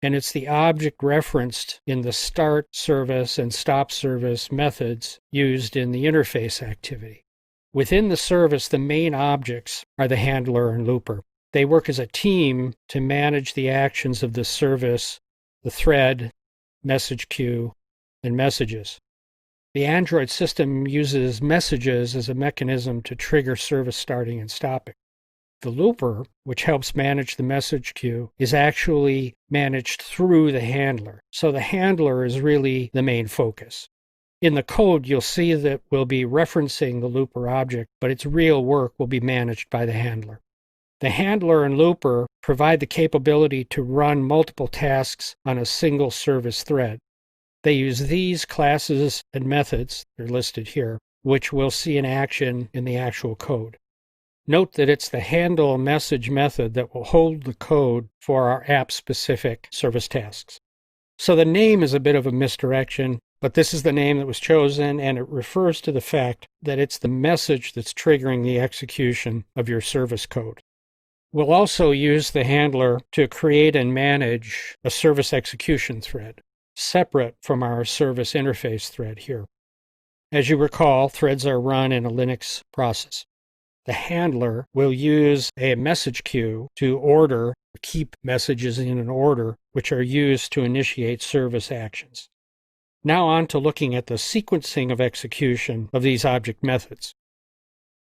and it's the object referenced in the Start Service and Stop Service methods used in the interface activity. Within the service, the main objects are the handler and looper. They work as a team to manage the actions of the service, the thread, message queue, and messages. The Android system uses messages as a mechanism to trigger service starting and stopping. The looper, which helps manage the message queue, is actually managed through the handler. So the handler is really the main focus. In the code, you'll see that we'll be referencing the looper object, but its real work will be managed by the handler. The handler and looper provide the capability to run multiple tasks on a single service thread. They use these classes and methods, they're listed here, which we'll see in action in the actual code. Note that it's the handle message method that will hold the code for our app-specific service tasks. So the name is a bit of a misdirection, but this is the name that was chosen, and it refers to the fact that it's the message that's triggering the execution of your service code. We'll also use the handler to create and manage a service execution thread, separate from our service interface thread here. As you recall, threads are run in a Linux process. The handler will use a message queue to order, keep messages in an order, which are used to initiate service actions. Now on to looking at the sequencing of execution of these object methods.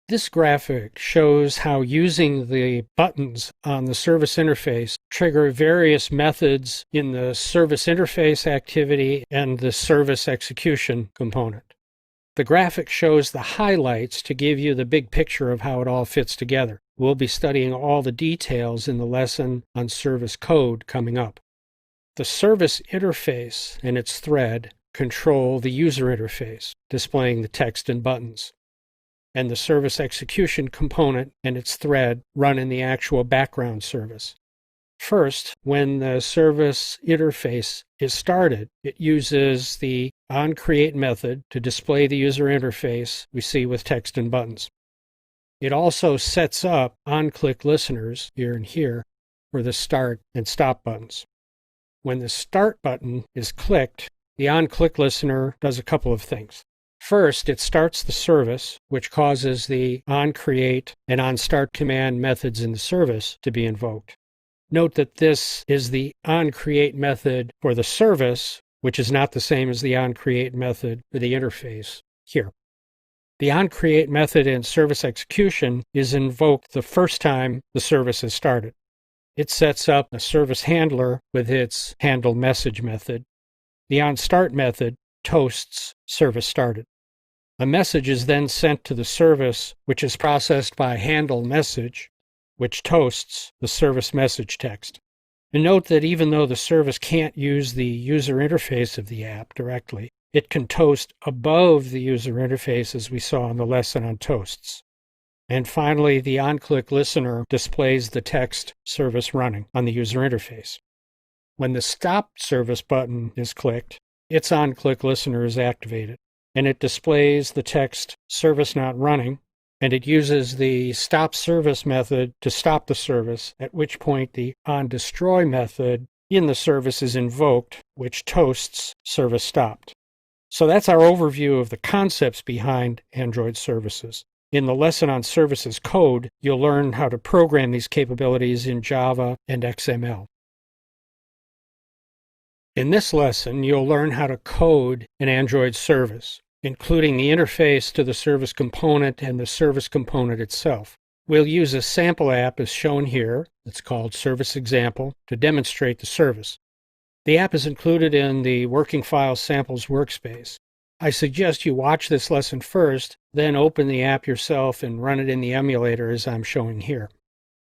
This graphic shows how using the buttons on the service interface trigger various methods in the service interface activity and the service execution component. The graphic shows the highlights to give you the big picture of how it all fits together. We'll be studying all the details in the lesson on service code coming up. The service interface and its thread control the user interface, displaying the text and buttons. And the service execution component and its thread run in the actual background service. First, when the service interface is started, it uses the onCreate method to display the user interface we see with text and buttons. It also sets up onClick listeners here and here for the start and stop buttons. When the start button is clicked, the onClick listener does a couple of things. First, it starts the service, which causes the onCreate and onStart command methods in the service to be invoked. Note that this is the onCreate method for the service, which is not the same as the onCreate method for the interface here. The onCreate method in service execution is invoked the first time the service is started. It sets up a service handler with its handle message method. The onStart method toasts service started. A message is then sent to the service, which is processed by handle message, which toasts the service message text. And note that even though the service can't use the user interface of the app directly, it can toast above the user interface as we saw in the lesson on toasts. And finally, the onClick listener displays the text service running on the user interface. When the Stop Service button is clicked, its onClick listener is activated, and it displays the text service not running, and it uses the Stop Service method to stop the service, at which point the onDestroy method in the service is invoked, which toasts service stopped. So that's our overview of the concepts behind Android services. In the lesson on services code, you'll learn how to program these capabilities in Java and XML. In this lesson, you'll learn how to code an Android service, including the interface to the service component and the service component itself. We'll use a sample app as shown here, it's called Service Example, to demonstrate the service. The app is included in the Working File Samples workspace. I suggest you watch this lesson first, then open the app yourself and run it in the emulator as I'm showing here.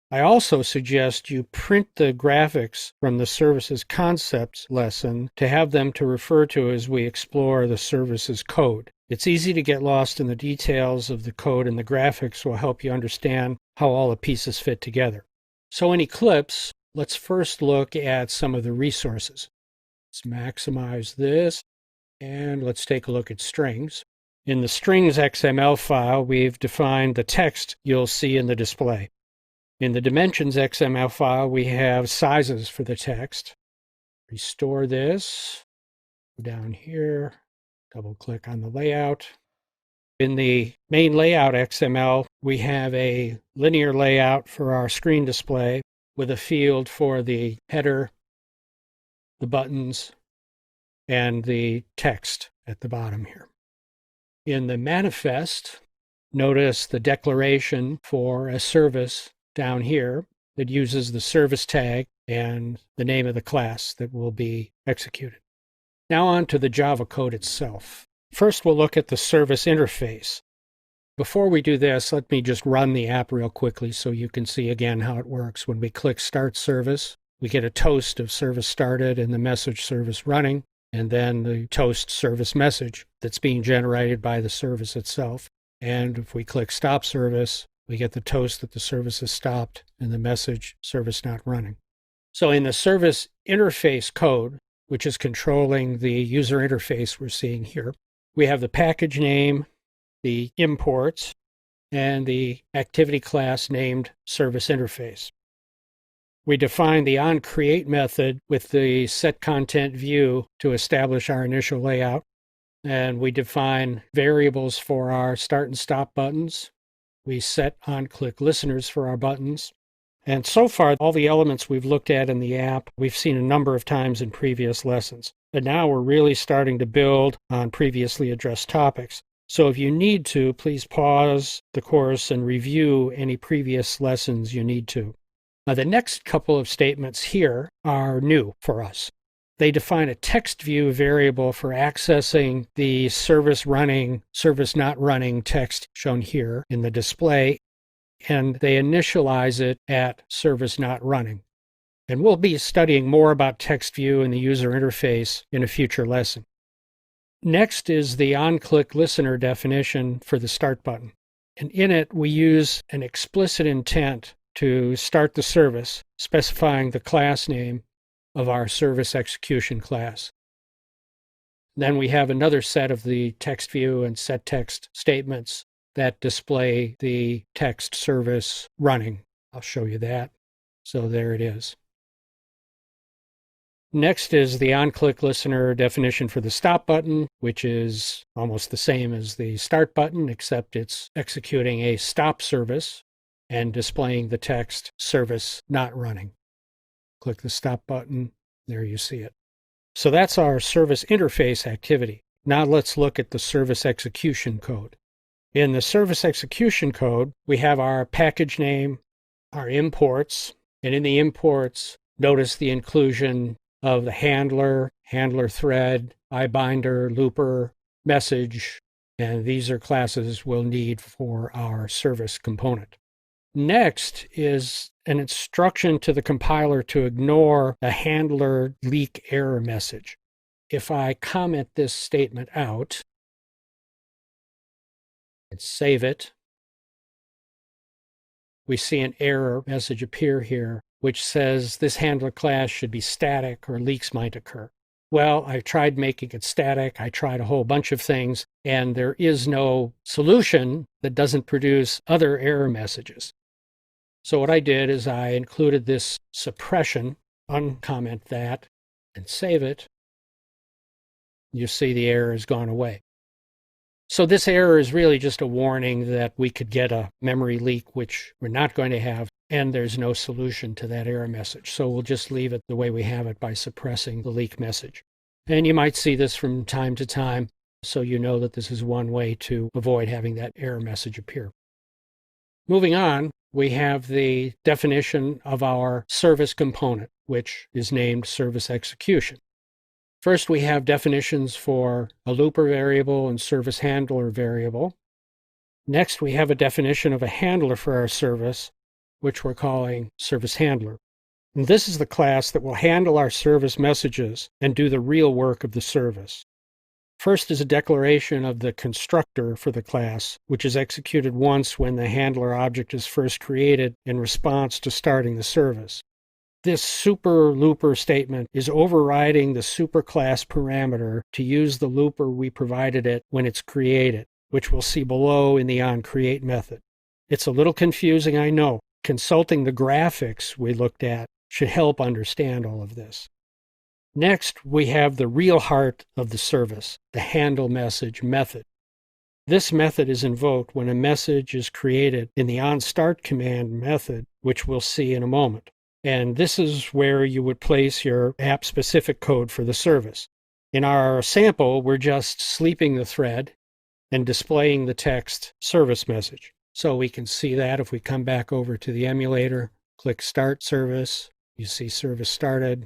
I also suggest you print the graphics from the services concepts lesson to have them to refer to as we explore the services code. It's easy to get lost in the details of the code, and the graphics will help you understand how all the pieces fit together. So in Eclipse, let's first look at some of the resources. Let's maximize this, and let's take a look at strings. In the strings XML file, we've defined the text you'll see in the display. In the dimensions XML file, we have sizes for the text. Restore this. Down here, double-click on the layout. In the main layout XML, we have a linear layout for our screen display with a field for the header, the buttons, and the text at the bottom here. In the manifest, notice the declaration for a service down here that uses the service tag and the name of the class that will be executed. Now on to the Java code itself. First, we'll look at the service interface. Before we do this, let me just run the app real quickly so you can see again how it works. When we click Start Service, we get a toast of service started and the message service running, and then the toast service message that's being generated by the service itself. And if we click Stop Service, we get the toast that the service is stopped and the message service not running. So in the service interface code, which is controlling the user interface we're seeing here, we have the package name, the imports, and the activity class named service interface. We define the onCreate method with the setContentView to establish our initial layout, and we define variables for our start and stop buttons. We set onClick listeners for our buttons. And so far, all the elements we've looked at in the app, we've seen a number of times in previous lessons. But now we're really starting to build on previously addressed topics. So if you need to, please pause the course and review any previous lessons you need to. Now, the next couple of statements here are new for us. They define a text view variable for accessing the service running, service not running text shown here in the display, and they initialize it at service not running. And we'll be studying more about text view and the user interface in a future lesson. Next is the onClick listener definition for the start button. And in it, we use an explicit intent to start the service, specifying the class name of our service execution class. Then we have another set of the text view and set text statements that display the text service running. I'll show you that. So there it is. Next is the onClick listener definition for the stop button, which is almost the same as the start button, except it's executing a stop service and displaying the text service not running. Click the stop button, there you see it. So that's our service interface activity. Now let's look at the service execution code. In the service execution code, we have our package name, our imports, And in the imports, notice the inclusion of the handler, handler thread, iBinder, looper, message, and these are classes we'll need for our service component. Next is an instruction to the compiler to ignore a handler leak error message. If I comment this statement out and save it, we see an error message appear here, which says this handler class should be static or leaks might occur. Well, I tried making it static. I tried a whole bunch of things, and there is no solution that doesn't produce other error messages. So what I did is I included this suppression, uncomment that, and save it. You see the error has gone away. So this error is really just a warning that we could get a memory leak, which we're not going to have, and there's no solution to that error message. So we'll just leave it the way we have it by suppressing the leak message. And you might see this from time to time, so you know that this is one way to avoid having that error message appear. Moving on, we have the definition of our service component, which is named service execution. First, we have definitions for a looper variable and service handler variable. Next, we have a definition of a handler for our service, which we're calling service handler. And this is the class that will handle our service messages and do the real work of the service. First is a declaration of the constructor for the class, which is executed once when the handler object is first created in response to starting the service. This super looper statement is overriding the superclass parameter to use the looper we provided it when it's created, which we'll see below in the onCreate method. It's a little confusing, I know. Consulting the graphics we looked at should help understand all of this. Next, we have the real heart of the service, the handle message method. This method is invoked when a message is created in the onStart command method, which we'll see in a moment. And this is where you would place your app-specific code for the service. In our sample, we're just sleeping the thread and displaying the text service message. So we can see that if we come back over to the emulator, click Start Service, you see service started.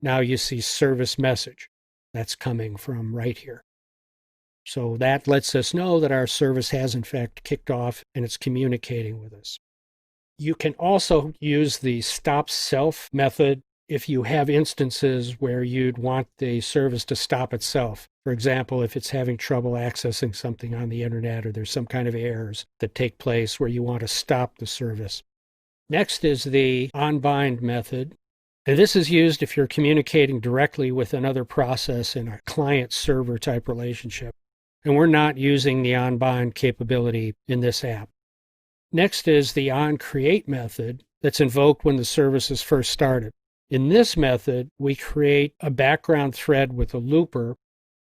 Now you see service message. That's coming from right here. So that lets us know that our service has in fact kicked off and it's communicating with us. You can also use the stop self method if you have instances where you'd want the service to stop itself. For example, if it's having trouble accessing something on the internet or there's some kind of errors that take place where you want to stop the service. Next is the onBind method. And this is used if you're communicating directly with another process in a client-server type relationship. And we're not using the onBind capability in this app. Next is the onCreate method that's invoked when the service is first started. In this method, we create a background thread with a looper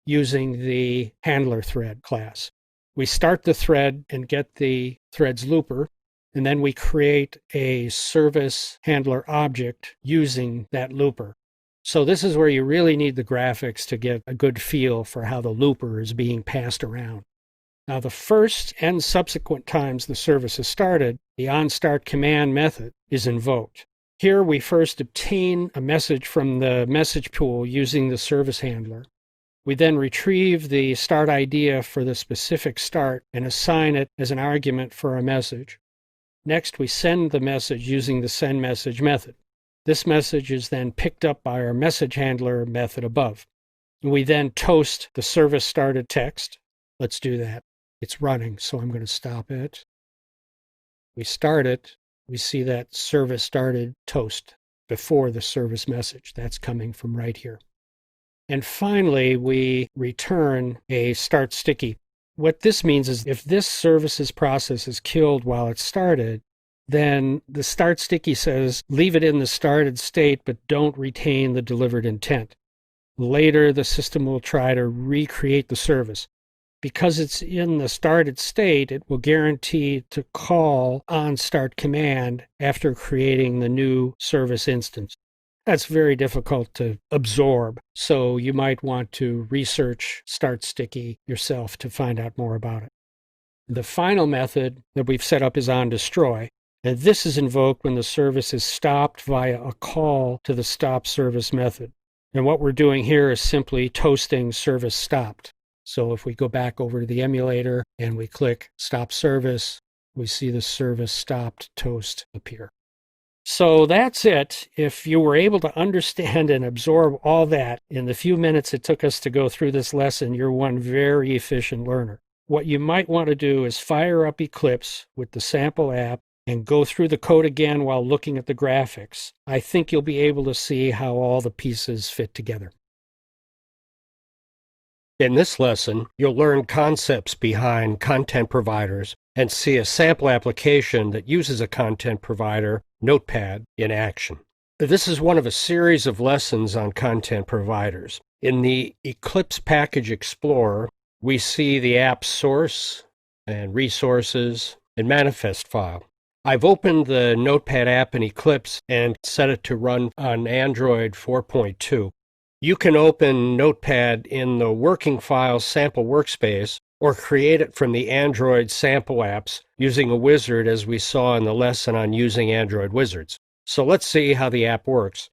using the handler thread class. We start the thread and get the thread's looper, and then we create a service handler object using that looper. So this is where you really need the graphics to get a good feel for how the looper is being passed around. Now, the first and subsequent times the service is started, the onStart command method is invoked. Here we first obtain a message from the message pool using the service handler. We then retrieve the start idea for the specific start and assign it as an argument for a message. Next, we send the message using the sendMessage method. This message is then picked up by our message handler method above. We then toast the service started text. Let's do that. It's running, so I'm going to stop it. We start it. We see that service started toast before the service message. That's coming from right here. And finally, we return a start sticky. What this means is if this services process is killed while it started, then the start sticky says leave it in the started state, but don't retain the delivered intent. Later, the system will try to recreate the service. Because it's in the started state, it will guarantee to call onStart command after creating the new service instance. That's very difficult to absorb, so you might want to research start sticky yourself to find out more about it. The final method that we've set up is onDestroy, And this is invoked when the service is stopped via a call to the stop service method. And what we're doing here is simply toasting service stopped. So if we go back over to the emulator and we click stop service, we see the service stopped toast appear. So that's it. If you were able to understand and absorb all that in the few minutes it took us to go through this lesson, you're one very efficient learner. What you might want to do is fire up Eclipse with the sample app and go through the code again while looking at the graphics. I think you'll be able to see how all the pieces fit together. In this lesson, you'll learn concepts behind content providers and see a sample application that uses a content provider, Notepad, in action. This is one of a series of lessons on content providers. In the Eclipse Package Explorer, we see the app source and resources and manifest file. I've opened the Notepad app in Eclipse and set it to run on Android 4.2. You can open Notepad in the working file sample workspace or create it from the Android sample apps using a wizard as we saw in the lesson on using Android wizards. So let's see how the app works.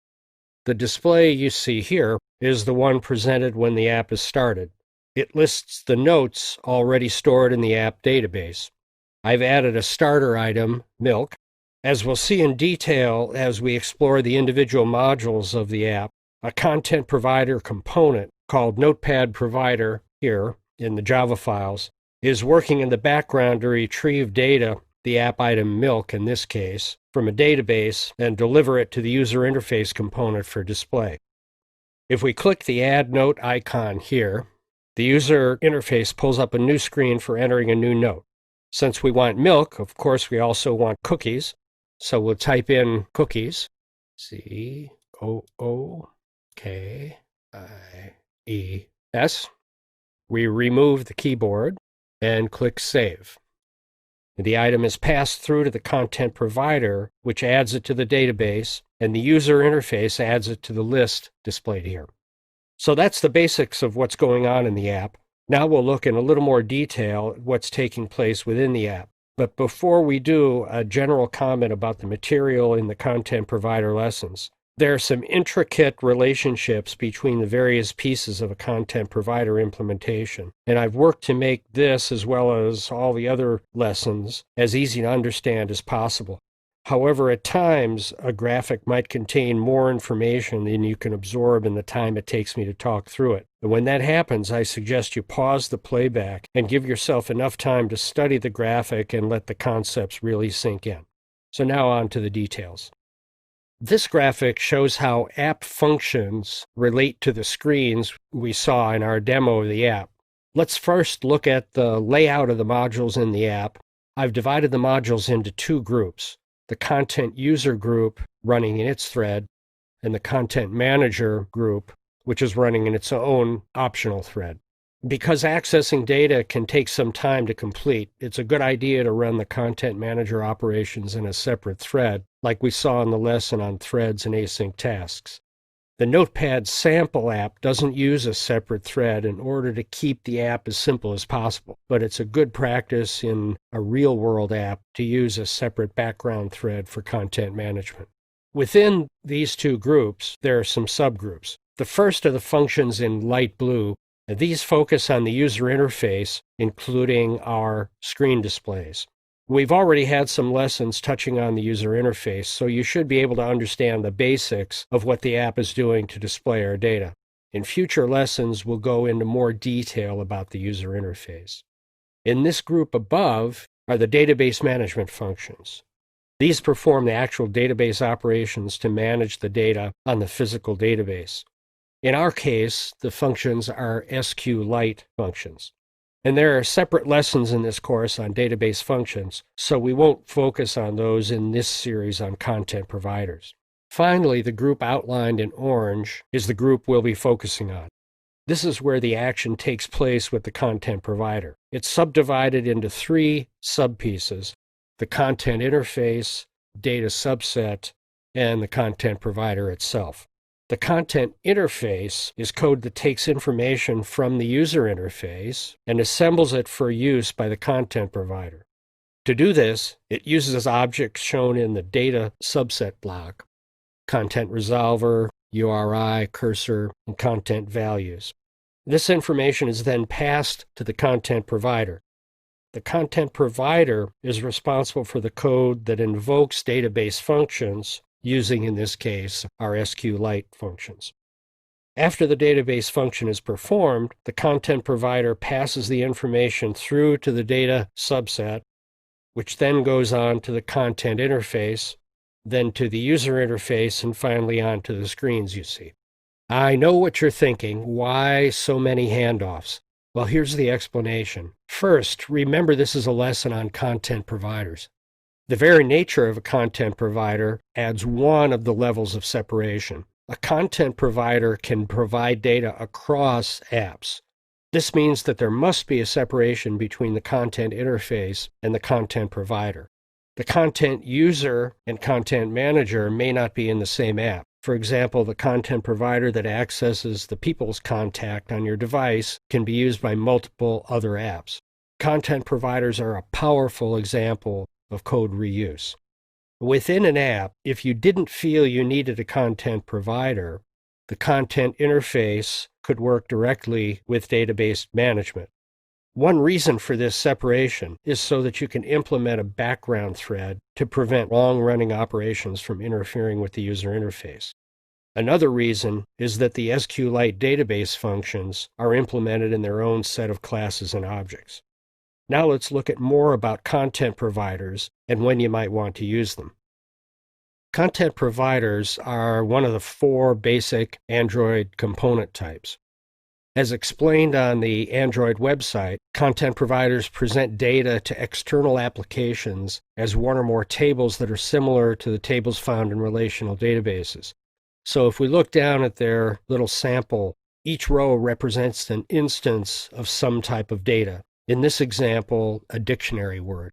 The display you see here is the one presented when the app is started. It lists the notes already stored in the app database. I've added a starter item, milk. As we'll see in detail as we explore the individual modules of the app, a content provider component called Notepad Provider here in the Java files is working in the background to retrieve data, the app item milk in this case, from a database and deliver it to the user interface component for display. If we click the Add Note icon here, the user interface pulls up a new screen for entering a new note. Since we want milk, of course, we also want cookies. So we'll type in cookies, COOKIES. We remove the keyboard and click Save. The item is passed through to the content provider, which adds it to the database, and the user interface adds it to the list displayed here. So that's the basics of what's going on in the app. Now we'll look in a little more detail at what's taking place within the app. But before we do, a general comment about the material in the content provider lessons. There are some intricate relationships between the various pieces of a content provider implementation, and I've worked to make this, as well as all the other lessons, as easy to understand as possible. However, at times, a graphic might contain more information than you can absorb in the time it takes me to talk through it. And when that happens, I suggest you pause the playback and give yourself enough time to study the graphic and let the concepts really sink in. So now on to the details. This graphic shows how app functions relate to the screens we saw in our demo of the app. Let's first look at the layout of the modules in the app. I've divided the modules into two groups. The content user group running in its thread, and the content manager group, which is running in its own optional thread. Because accessing data can take some time to complete, it's a good idea to run the content manager operations in a separate thread, like we saw in the lesson on threads and async tasks. The Notepad sample app doesn't use a separate thread in order to keep the app as simple as possible, but it's a good practice in a real-world app to use a separate background thread for content management. Within these two groups, there are some subgroups. The first are the functions in light blue. These focus on the user interface, including our screen displays. We've already had some lessons touching on the user interface, so you should be able to understand the basics of what the app is doing to display our data. In future lessons, we'll go into more detail about the user interface. In this group above are the database management functions. These perform the actual database operations to manage the data on the physical database. In our case, the functions are SQLite functions. And there are separate lessons in this course on database functions, so we won't focus on those in this series on content providers. Finally, the group outlined in orange is the group we'll be focusing on. This is where the action takes place with the content provider. It's subdivided into three subpieces: the content interface, data subset, and the content provider itself. The content interface is code that takes information from the user interface and assembles it for use by the content provider. To do this, it uses objects shown in the data subset block: content resolver, URI, cursor, and content values. This information is then passed to the content provider. The content provider is responsible for the code that invokes database functions, using, in this case, our SQLite functions. After the database function is performed, the content provider passes the information through to the data subset, which then goes on to the content interface, then to the user interface, and finally on to the screens you see. I know what you're thinking. Why so many handoffs? Well, here's the explanation. First, remember this is a lesson on content providers. The very nature of a content provider adds one of the levels of separation. A content provider can provide data across apps. This means that there must be a separation between the content interface and the content provider. The content user and content manager may not be in the same app. For example, the content provider that accesses the people's contact on your device can be used by multiple other apps. Content providers are a powerful example of code reuse. Within an app, if you didn't feel you needed a content provider, the content interface could work directly with database management. One reason for this separation is so that you can implement a background thread to prevent long-running operations from interfering with the user interface. Another reason is that the SQLite database functions are implemented in their own set of classes and objects. Now let's look at more about content providers and when you might want to use them. Content providers are one of the 4 basic Android component types. As explained on the Android website, content providers present data to external applications as one or more tables that are similar to the tables found in relational databases. So if we look down at their little sample, each row represents an instance of some type of data. In this example, a dictionary word.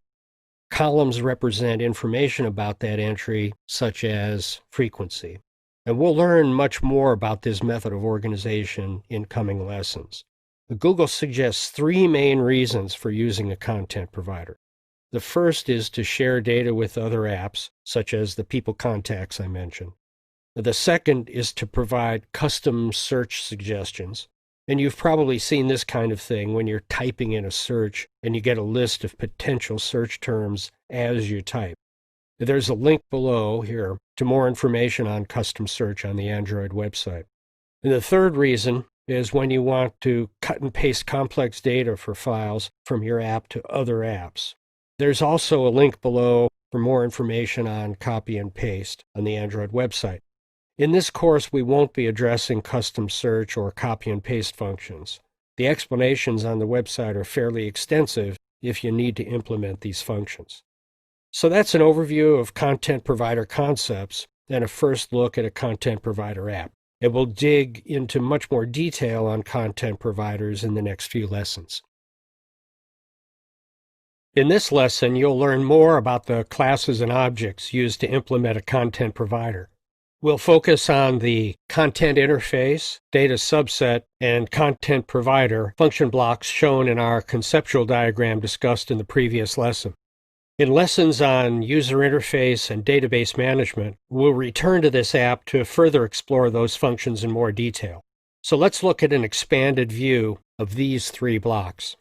Columns represent information about that entry, such as frequency. And we'll learn much more about this method of organization in coming lessons. Google suggests 3 main reasons for using a content provider. The first is to share data with other apps, such as the people contacts I mentioned. The second is to provide custom search suggestions. And you've probably seen this kind of thing when you're typing in a search and you get a list of potential search terms as you type. There's a link below here to more information on custom search on the Android website. And the third reason is when you want to cut and paste complex data for files from your app to other apps. There's also a link below for more information on copy and paste on the Android website. In this course, we won't be addressing custom search or copy and paste functions. The explanations on the website are fairly extensive if you need to implement these functions. So that's an overview of content provider concepts and a first look at a content provider app. And we'll dig into much more detail on content providers in the next few lessons. In this lesson, you'll learn more about the classes and objects used to implement a content provider. We'll focus on the content interface, data subset, and content provider function blocks shown in our conceptual diagram discussed in the previous lesson. In lessons on user interface and database management, we'll return to this app to further explore those functions in more detail. So let's look at an expanded view of these 3 blocks.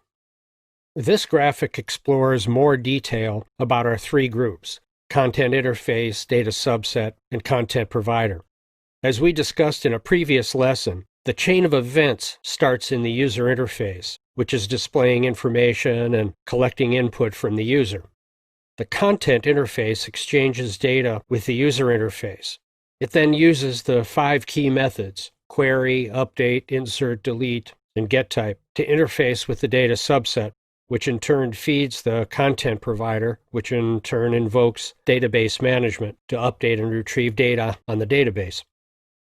This graphic explores more detail about our 3 groups: content interface, data subset, and content provider. As we discussed in a previous lesson, the chain of events starts in the user interface, which is displaying information and collecting input from the user. The content interface exchanges data with the user interface. It then uses the 5 key methods: query, update, insert, delete, and getType to interface with the data subset, which in turn feeds the content provider, which in turn invokes database management to update and retrieve data on the database.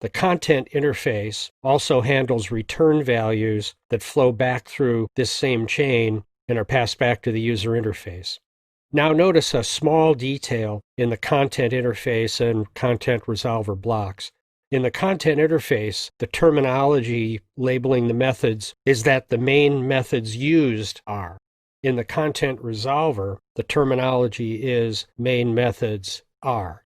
The content interface also handles return values that flow back through this same chain and are passed back to the user interface. Now notice a small detail in the content interface and content resolver blocks. In the content interface, the terminology labeling the methods is that the main methods used are. in the content resolver, the terminology is main methods are.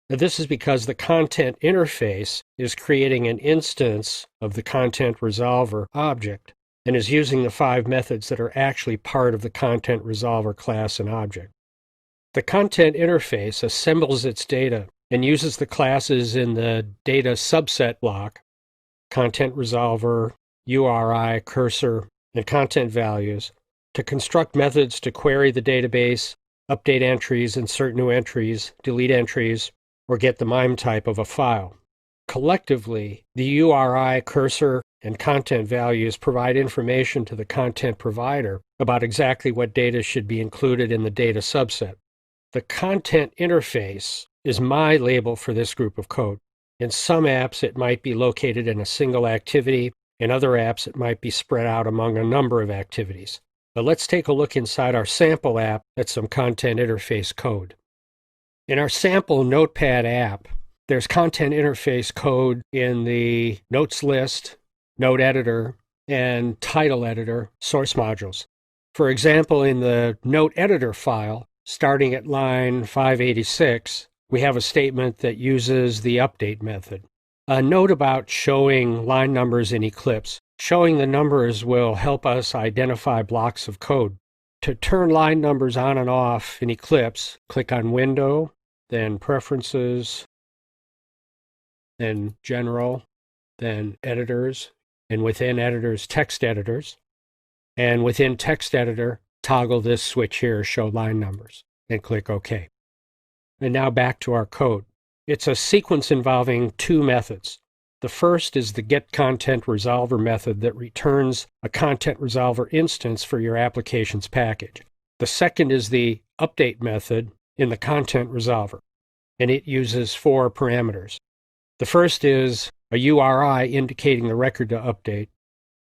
Now, this is because the content interface is creating an instance of the content resolver object and is using the 5 methods that are actually part of the content resolver class and object. The content interface assembles its data and uses the classes in the data subset block, content resolver, URI, cursor, and content values, to construct methods to query the database, update entries, insert new entries, delete entries, or get the MIME type of a file. Collectively, the URI, cursor, and content values provide information to the content provider about exactly what data should be included in the data subset. The content interface is my label for this group of code. In some apps, it might be located in a single activity. In other apps, it might be spread out among a number of activities. But let's take a look inside our sample app at some content interface code. In our sample Notepad app, there's content interface code in the Notes list, Note editor, and Title editor source modules. For example, in the Note editor file, starting at line 586, we have a statement that uses the update method. A note about showing line numbers in Eclipse. Showing the numbers will help us identify blocks of code. To turn line numbers on and off in Eclipse, click on Window, then Preferences, then General, then Editors, and within Editors, Text Editors. And within Text Editor, toggle this switch here, Show Line Numbers, and click OK. And now back to our code. It's a sequence involving 2 methods. The first is the getContentResolver method that returns a ContentResolver instance for your application's package. The second is the update method in the ContentResolver, and it uses 4 parameters. The first is a URI indicating the record to update.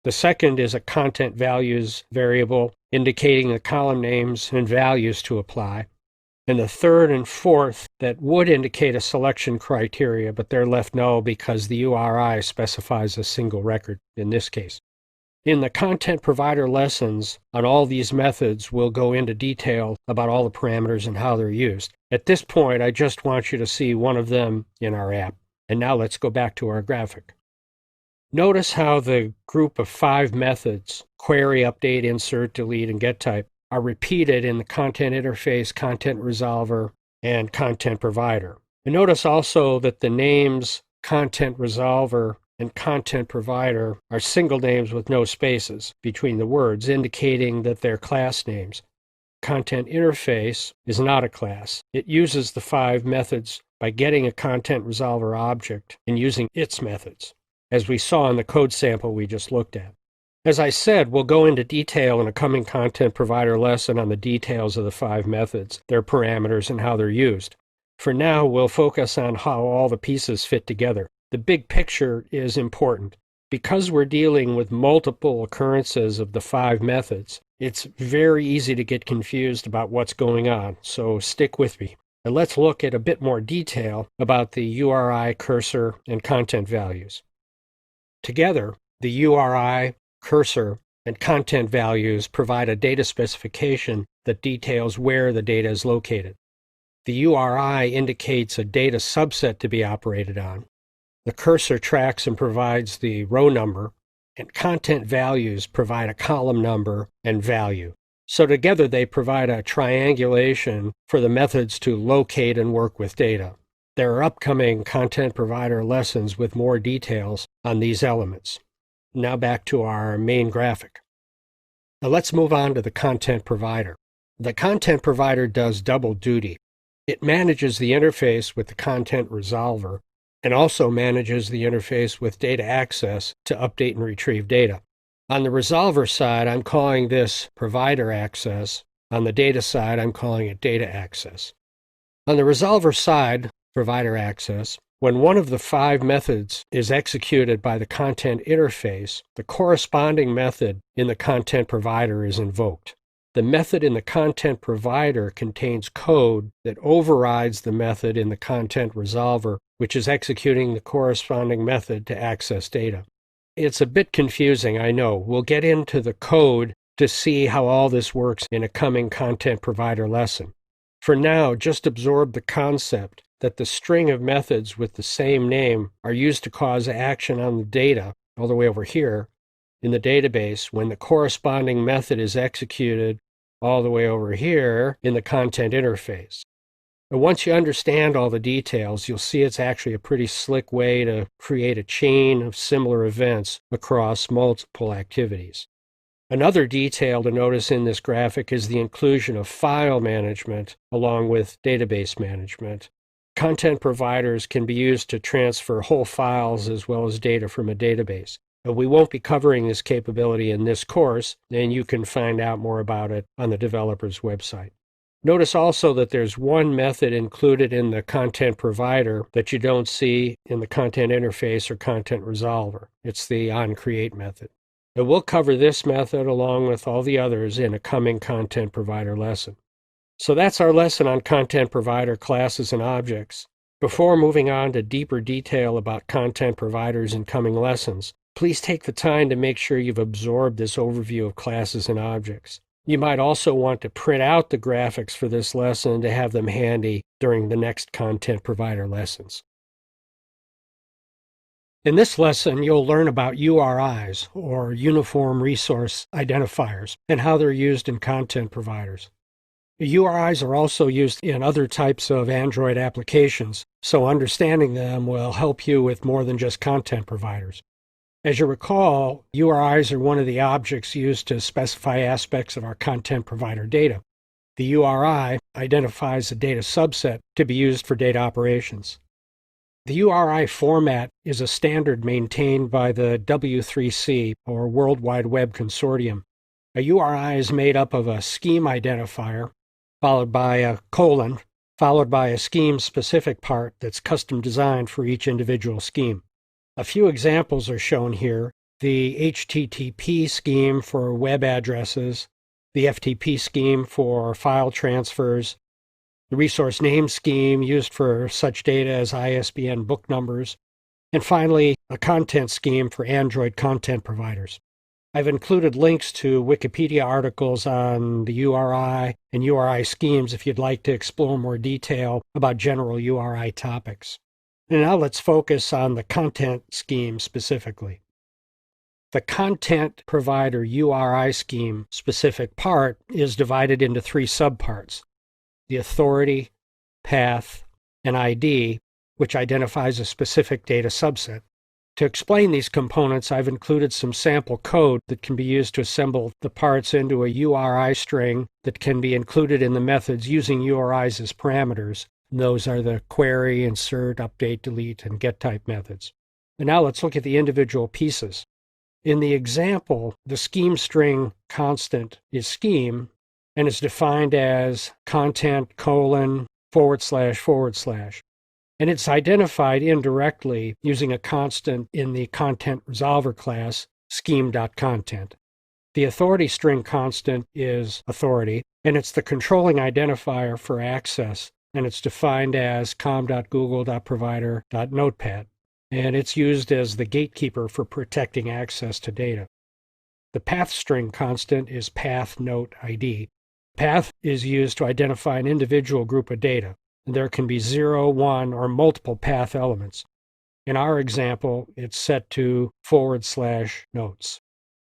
The second is a content values variable indicating the column names and values to apply. And the third and fourth that would indicate a selection criteria, but they're left null because the URI specifies a single record in this case. In the content provider lessons on all these methods, we'll go into detail about all the parameters and how they're used. At this point, I just want you to see one of them in our app. And now let's go back to our graphic. Notice how the group of 5 methods, query, update, insert, delete, and getType, are repeated in the content interface, content resolver, and content provider. And notice also that the names content resolver and content provider are single names with no spaces between the words, indicating that they're class names. Content interface is not a class. It uses the 5 methods by getting a content resolver object and using its methods, as we saw in the code sample we just looked at. As I said, we'll go into detail in a coming content provider lesson on the details of the 5 methods, their parameters, and how they're used. For now, we'll focus on how all the pieces fit together. The big picture is important. Because we're dealing with multiple occurrences of the 5 methods, it's very easy to get confused about what's going on, so stick with me. And let's look at a bit more detail about the URI, cursor, and content values. Together, the URI, cursor, and content values provide a data specification that details where the data is located. The URI indicates a data subset to be operated on. The cursor tracks and provides the row number, and content values provide a column number and value. So together they provide a triangulation for the methods to locate and work with data. There are upcoming content provider lessons with more details on these elements. Now back to our main graphic. Now let's move on to the content provider. The content provider does double duty. It manages the interface with the content resolver and also manages the interface with data access to update and retrieve data. On the resolver side, I'm calling this provider access. On the data side, I'm calling it data access. On the resolver side, provider access, when one of the 5 methods is executed by the content interface, the corresponding method in the content provider is invoked. The method in the content provider contains code that overrides the method in the content resolver, which is executing the corresponding method to access data. It's a bit confusing, I know. We'll get into the code to see how all this works in a coming content provider lesson. For now, just absorb the concept that the string of methods with the same name are used to cause action on the data, all the way over here in the database, when the corresponding method is executed all the way over here in the content interface. But once you understand all the details, you'll see it's actually a pretty slick way to create a chain of similar events across multiple activities. Another detail to notice in this graphic is the inclusion of file management along with database management. Content providers can be used to transfer whole files as well as data from a database. But we won't be covering this capability in this course, and you can find out more about it on the developer's website. Notice also that there's one method included in the content provider that you don't see in the content interface or content resolver. It's the onCreate method. And we'll cover this method along with all the others in a coming content provider lesson. So that's our lesson on content provider classes and objects. Before moving on to deeper detail about content providers in coming lessons, please take the time to make sure you've absorbed this overview of classes and objects. You might also want to print out the graphics for this lesson to have them handy during the next content provider lessons. In this lesson, you'll learn about URIs, or Uniform Resource Identifiers, and how they're used in content providers. URIs are also used in other types of Android applications, so understanding them will help you with more than just content providers. As you recall, URIs are one of the objects used to specify aspects of our content provider data. The URI identifies a data subset to be used for data operations. The URI format is a standard maintained by the W3C, or World Wide Web Consortium. A URI is made up of a scheme identifier, followed by a colon, followed by a scheme-specific part that's custom designed for each individual scheme. A few examples are shown here: the HTTP scheme for web addresses, the FTP scheme for file transfers, the resource name scheme used for such data as ISBN book numbers, and finally, a content scheme for Android content providers. I've included links to Wikipedia articles on the URI and URI schemes if you'd like to explore more detail about general URI topics. And now let's focus on the content scheme specifically. The content provider URI scheme specific part is divided into three subparts: the authority, path, and ID, which identifies a specific data subset. To explain these components, I've included some sample code that can be used to assemble the parts into a URI string that can be included in the methods using URIs as parameters. Those are the query, insert, update, delete, and get type methods. And now let's look at the individual pieces. In the example, the scheme string constant is scheme and is defined as content : // and it's identified indirectly using a constant in the content resolver class scheme.content. The authority string constant is authority, and it's the controlling identifier for access, and it's defined as com.google.provider.notepad, and it's used as the gatekeeper for protecting access to data. The path string constant is path note ID. Path is used to identify an individual group of data. There can be 0, 1, or multiple path elements. In our example, it's set to /notes.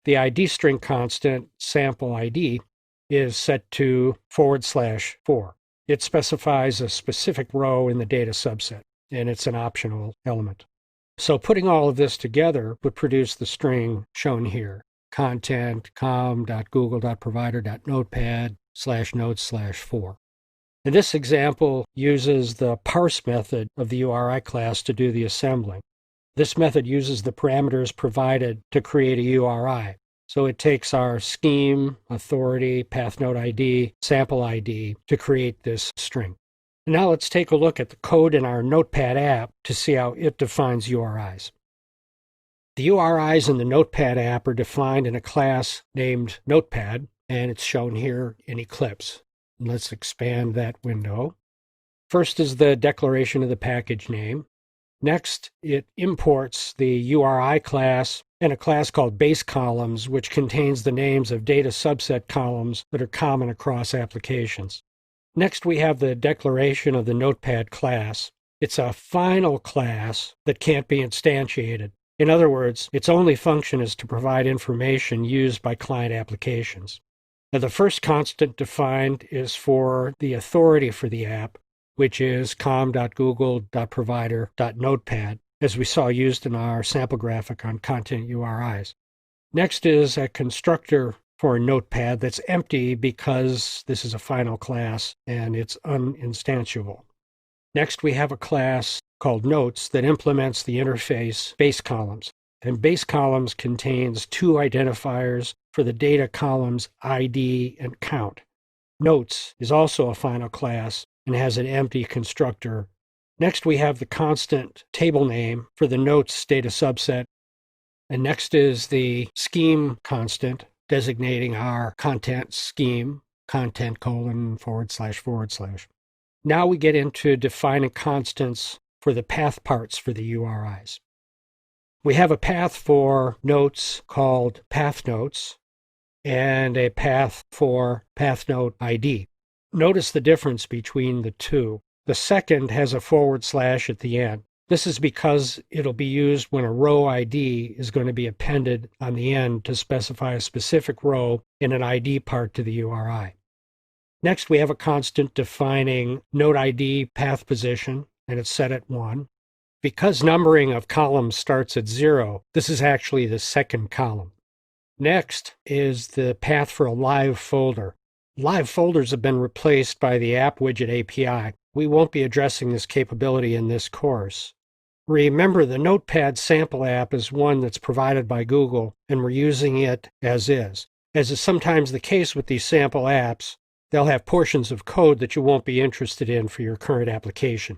The ID string constant, sample ID, is set to /4. It specifies a specific row in the data subset, and it's an optional element. So putting all of this together would produce the string shown here: content com.google.provider.notepad/notes/4. And this example uses the parse method of the URI class to do the assembling. This method uses the parameters provided to create a URI. So it takes our scheme, authority, path note ID, sample ID to create this string. Now let's take a look at the code in our Notepad app to see how it defines URIs. The URIs in the Notepad app are defined in a class named Notepad, and it's shown here in Eclipse. Let's expand that window. First is the declaration of the package name. Next, it imports the URI class and a class called base columns, which contains the names of data subset columns that are common across applications. Next, we have the declaration of the Notepad class. It's a final class that can't be instantiated. In other words, its only function is to provide information used by client applications. Now, the first constant defined is for the authority for the app, which is com.google.provider.notepad, as we saw used in our sample graphic on content URIs. Next is a constructor for a notepad that's empty because this is a final class and it's uninstantiable. Next, we have a class called notes that implements the interface base columns. And base columns contains two identifiers for the data columns ID and count. Notes is also a final class and has an empty constructor. Next, we have the constant table name for the notes data subset. And next is the scheme constant designating our content scheme, content : //. Now we get into defining constants for the path parts for the URIs. We have a path for notes called path notes and a path for path note ID. Notice the difference between the two. The second has a / at the end. This is because it'll be used when a row ID is going to be appended on the end to specify a specific row in an ID part to the URI. Next, we have a constant defining note ID path position, and it's set at 1. Because numbering of columns starts at 0, this is actually the second column. Next is the path for a live folder. Live folders have been replaced by the App Widget API. We won't be addressing this capability in this course. Remember, the Notepad sample app is one that's provided by Google, and we're using it as is. As is sometimes the case with these sample apps, they'll have portions of code that you won't be interested in for your current application.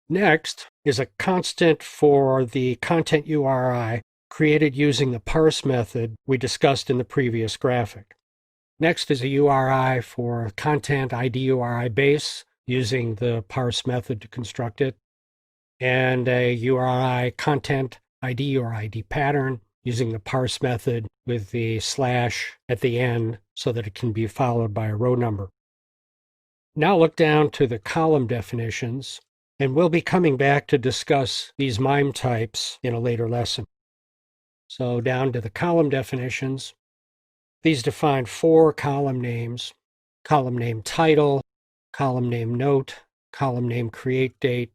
Next is a constant for the content URI created using the parse method we discussed in the previous graphic. Next is a URI for content ID URI base using the parse method to construct it, and a URI content ID or ID pattern using the parse method with the / at the end so that it can be followed by a row number. Now look down to the column definitions, and we'll be coming back to discuss these MIME types in a later lesson. So down to the column definitions. These define 4 column names: column name title, column name note, column name create date,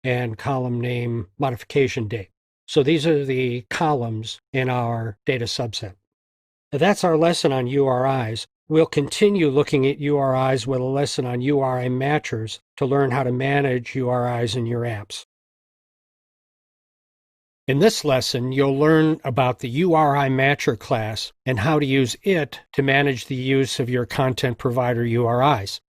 and column name modification date. So these are the columns in our data subset. Now that's our lesson on URIs. We'll continue looking at URIs with a lesson on URI matchers to learn how to manage URIs in your apps. In this lesson, you'll learn about the URI matcher class and how to use it to manage the use of your content provider URIs.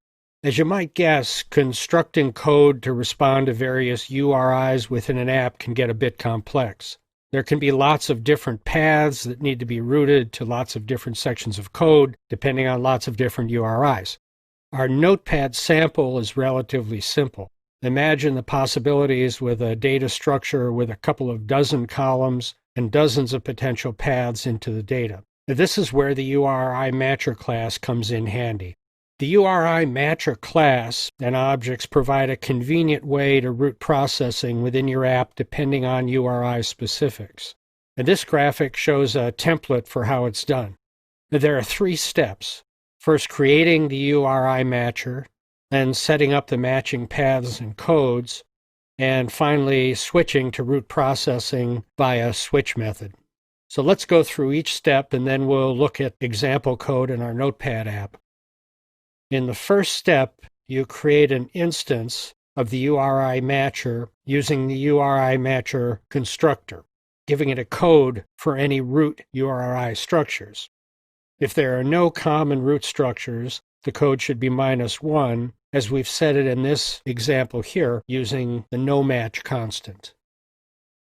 As you might guess, constructing code to respond to various URIs within an app can get a bit complex. There can be lots of different paths that need to be routed to lots of different sections of code, depending on lots of different URIs. Our Notepad sample is relatively simple. Imagine the possibilities with a data structure with a couple of dozen columns and dozens of potential paths into the data. This is where the URI matcher class comes in handy. The URI matcher class and objects provide a convenient way to route processing within your app depending on URI specifics. And this graphic shows a template for how it's done. There are 3 steps. First, creating the URI matcher, then setting up the matching paths and codes, and finally switching to route processing via switch method. So let's go through each step and then we'll look at example code in our Notepad app. In the first step, you create an instance of the URI matcher using the URI matcher constructor, giving it a code for any root URI structures. If there are no common root structures, the code should be -1, as we've set it in this example here using the nomatch constant.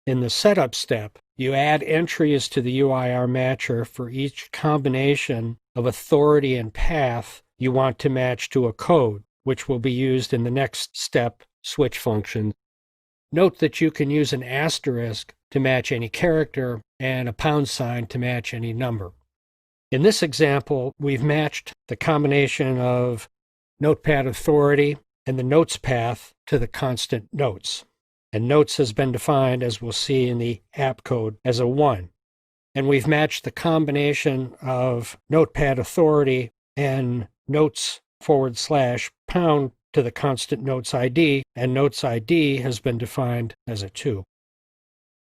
In the setup step, you add entries to the URI matcher for each combination of authority and path you want to match to a code, which will be used in the next step, switch function. Note that you can use an asterisk to match any character, and a pound sign to match any number. In this example, we've matched the combination of Notepad authority and the notes path to the constant notes. And notes has been defined, as we'll see in the app code, as a 1. And we've matched the combination of Notepad authority and notes / pound to the constant notes ID, and notes ID has been defined as a 2.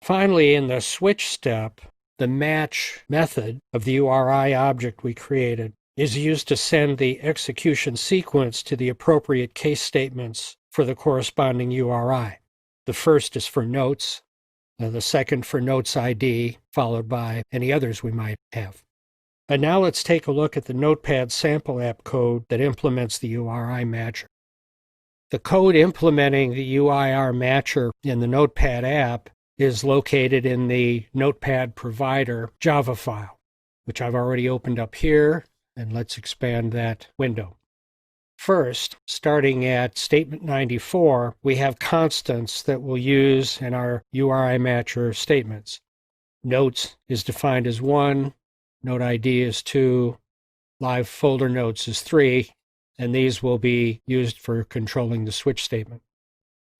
Finally, in the switch step, the match method of the URI object we created is used to send the execution sequence to the appropriate case statements for the corresponding URI. The first is for notes, the second for notes ID, followed by any others we might have. And now let's take a look at the Notepad sample app code that implements the URI matcher. The code implementing the UIR matcher in the Notepad app is located in the Notepad provider Java file, which I've already opened up here, and let's expand that window. First, starting at statement 94, we have constants that we'll use in our URI matcher statements. Notes is defined as 1, note ID is 2, live folder notes is 3, and these will be used for controlling the switch statement.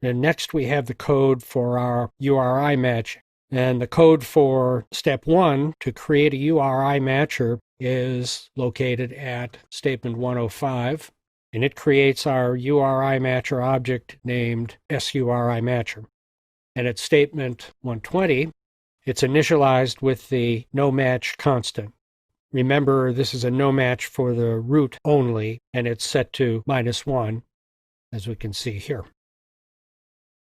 And next we have the code for our URI matching. And the code for step 1 to create a URI matcher is located at statement 105, and it creates our URI matcher object named SURI matcher. And at statement 120, it's initialized with the no match constant. Remember, this is a no match for the root only, and it's set to -1, as we can see here.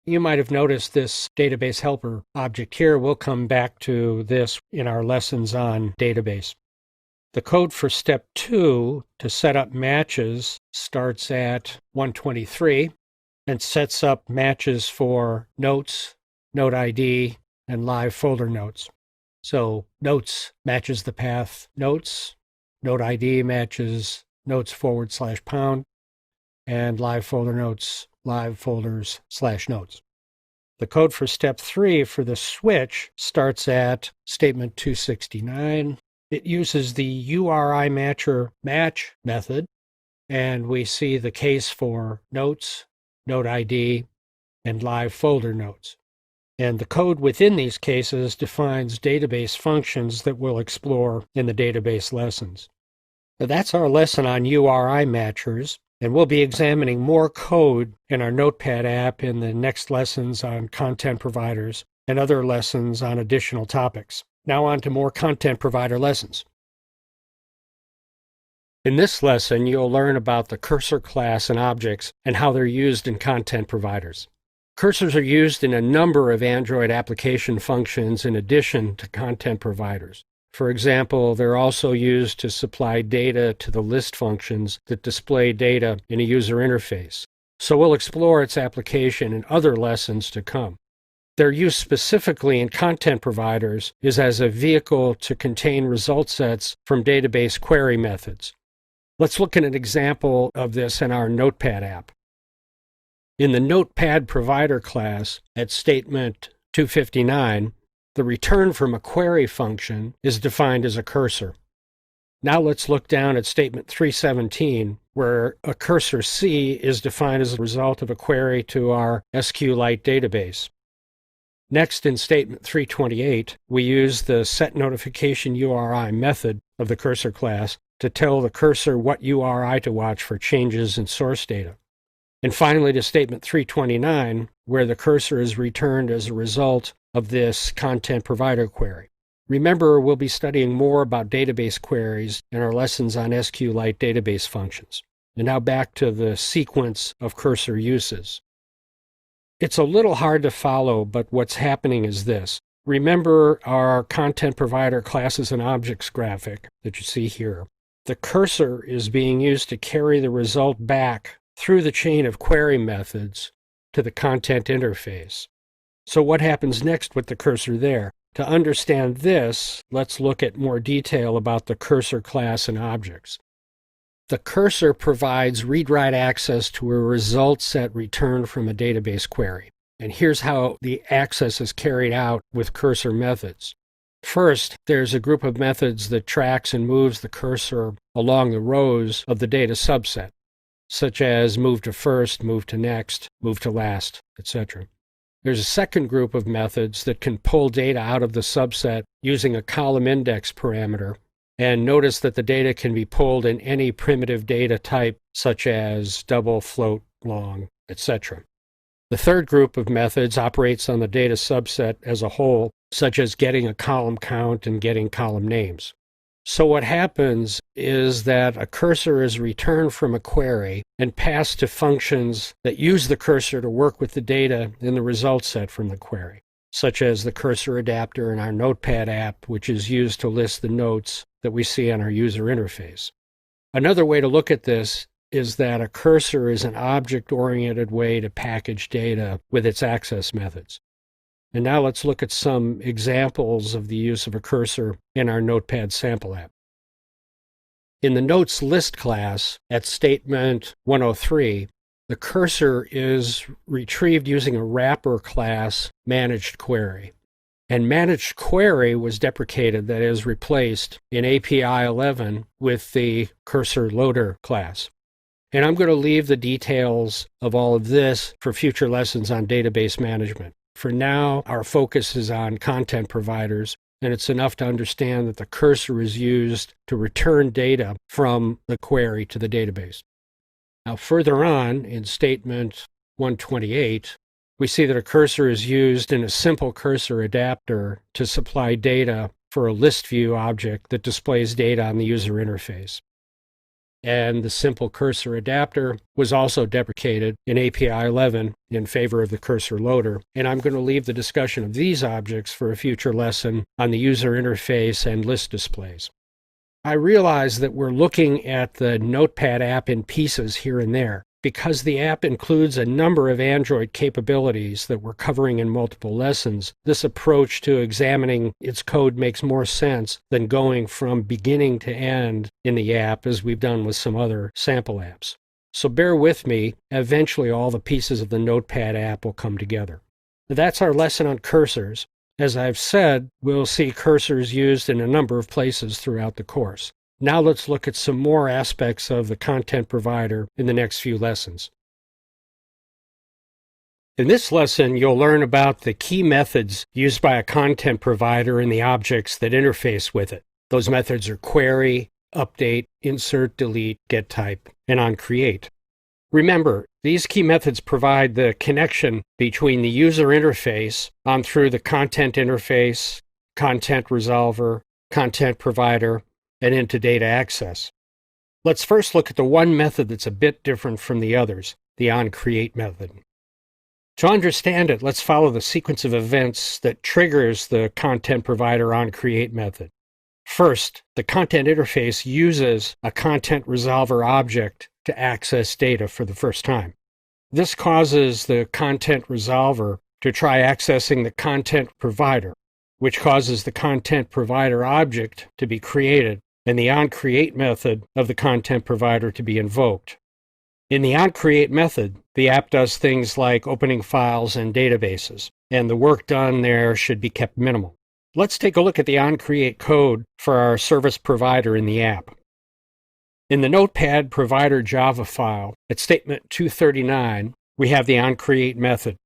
You might have noticed this database helper object here. We'll come back to this in our lessons on database. The code for step 2 to set up matches starts at 123 and sets up matches for notes, note ID, and live folder notes. So notes matches the path notes, note ID matches notes / pound, and live folder notes, live folders / notes. The code for step 3 for the switch starts at statement 269. It uses the URI matcher match method, and we see the case for notes, note ID, and live folder notes. And the code within these cases defines database functions that we'll explore in the database lessons. Now, that's our lesson on URI matchers, and we'll be examining more code in our Notepad app in the next lessons on content providers and other lessons on additional topics. Now on to more content provider lessons. In this lesson, you'll learn about the cursor class and objects and how they're used in content providers. Cursors are used in a number of Android application functions in addition to content providers. For example, they're also used to supply data to the list functions that display data in a user interface. So we'll explore its application in other lessons to come. Their use specifically in content providers is as a vehicle to contain result sets from database query methods. Let's look at an example of this in our Notepad app. In the Notepad provider class at statement 259, the return from a query function is defined as a cursor. Now let's look down at statement 317, where a cursor C is defined as a result of a query to our SQLite database. Next, in statement 328, we use the setNotificationURI method of the cursor class to tell the cursor what URI to watch for changes in source data. And finally, to statement 329, where the cursor is returned as a result of this content provider query. Remember, we'll be studying more about database queries in our lessons on SQLite database functions. And now back to the sequence of cursor uses. It's a little hard to follow, but what's happening is this. Remember our content provider classes and objects graphic that you see here. The cursor is being used to carry the result back through the chain of query methods to the content interface. So what happens next with the cursor there? To understand this, let's look at more detail about the cursor class and objects. The cursor provides read-write access to a result set returned from a database query. And here's how the access is carried out with cursor methods. First, there's a group of methods that tracks and moves the cursor along the rows of the data subset, such as move to first, move to next, move to last, etc. There's a second group of methods that can pull data out of the subset using a column index parameter. And notice that the data can be pulled in any primitive data type, such as double, float, long, etc. The third group of methods operates on the data subset as a whole, such as getting a column count and getting column names. So what happens is that a cursor is returned from a query and passed to functions that use the cursor to work with the data in the result set from the query, such as the cursor adapter in our Notepad app, which is used to list the notes that we see on our user interface. Another way to look at this is that a cursor is an object-oriented way to package data with its access methods. And now let's look at some examples of the use of a cursor in our Notepad sample app. In the Notes List class at statement 103, the cursor is retrieved using a wrapper class managed query. And managed query was deprecated, that is, replaced in API 11 with the cursor loader class. And I'm going to leave the details of all of this for future lessons on database management. For now, our focus is on content providers, and it's enough to understand that the cursor is used to return data from the query to the database. Now, further on in statement 128, we see that a cursor is used in a simple cursor adapter to supply data for a list view object that displays data on the user interface. And the simple cursor adapter was also deprecated in API 11 in favor of the cursor loader. And I'm going to leave the discussion of these objects for a future lesson on the user interface and list displays. I realize that we're looking at the Notepad app in pieces here and there, because the app includes a number of Android capabilities that we're covering in multiple lessons. This approach to examining its code makes more sense than going from beginning to end in the app, as we've done with some other sample apps. So bear with me, eventually all the pieces of the Notepad app will come together. That's our lesson on cursors. As I've said, we'll see cursors used in a number of places throughout the course. Now let's look at some more aspects of the content provider in the next few lessons. In this lesson, you'll learn about the key methods used by a content provider and the objects that interface with it. Those methods are query, update, insert, delete, getType, and onCreate. Remember, these key methods provide the connection between the user interface on through the content interface, content resolver, content provider, and into data access. Let's first look at the one method that's a bit different from the others, the onCreate method. To understand it, let's follow the sequence of events that triggers the content provider onCreate method. First, the content interface uses a content resolver object to access data for the first time. This causes the content resolver to try accessing the content provider, which causes the content provider object to be created and the onCreate method of the content provider to be invoked. In the onCreate method, the app does things like opening files and databases, and the work done there should be kept minimal. Let's take a look at the onCreate code for our service provider in the app. In the Notepad provider Java file, at statement 239, we have the onCreate method.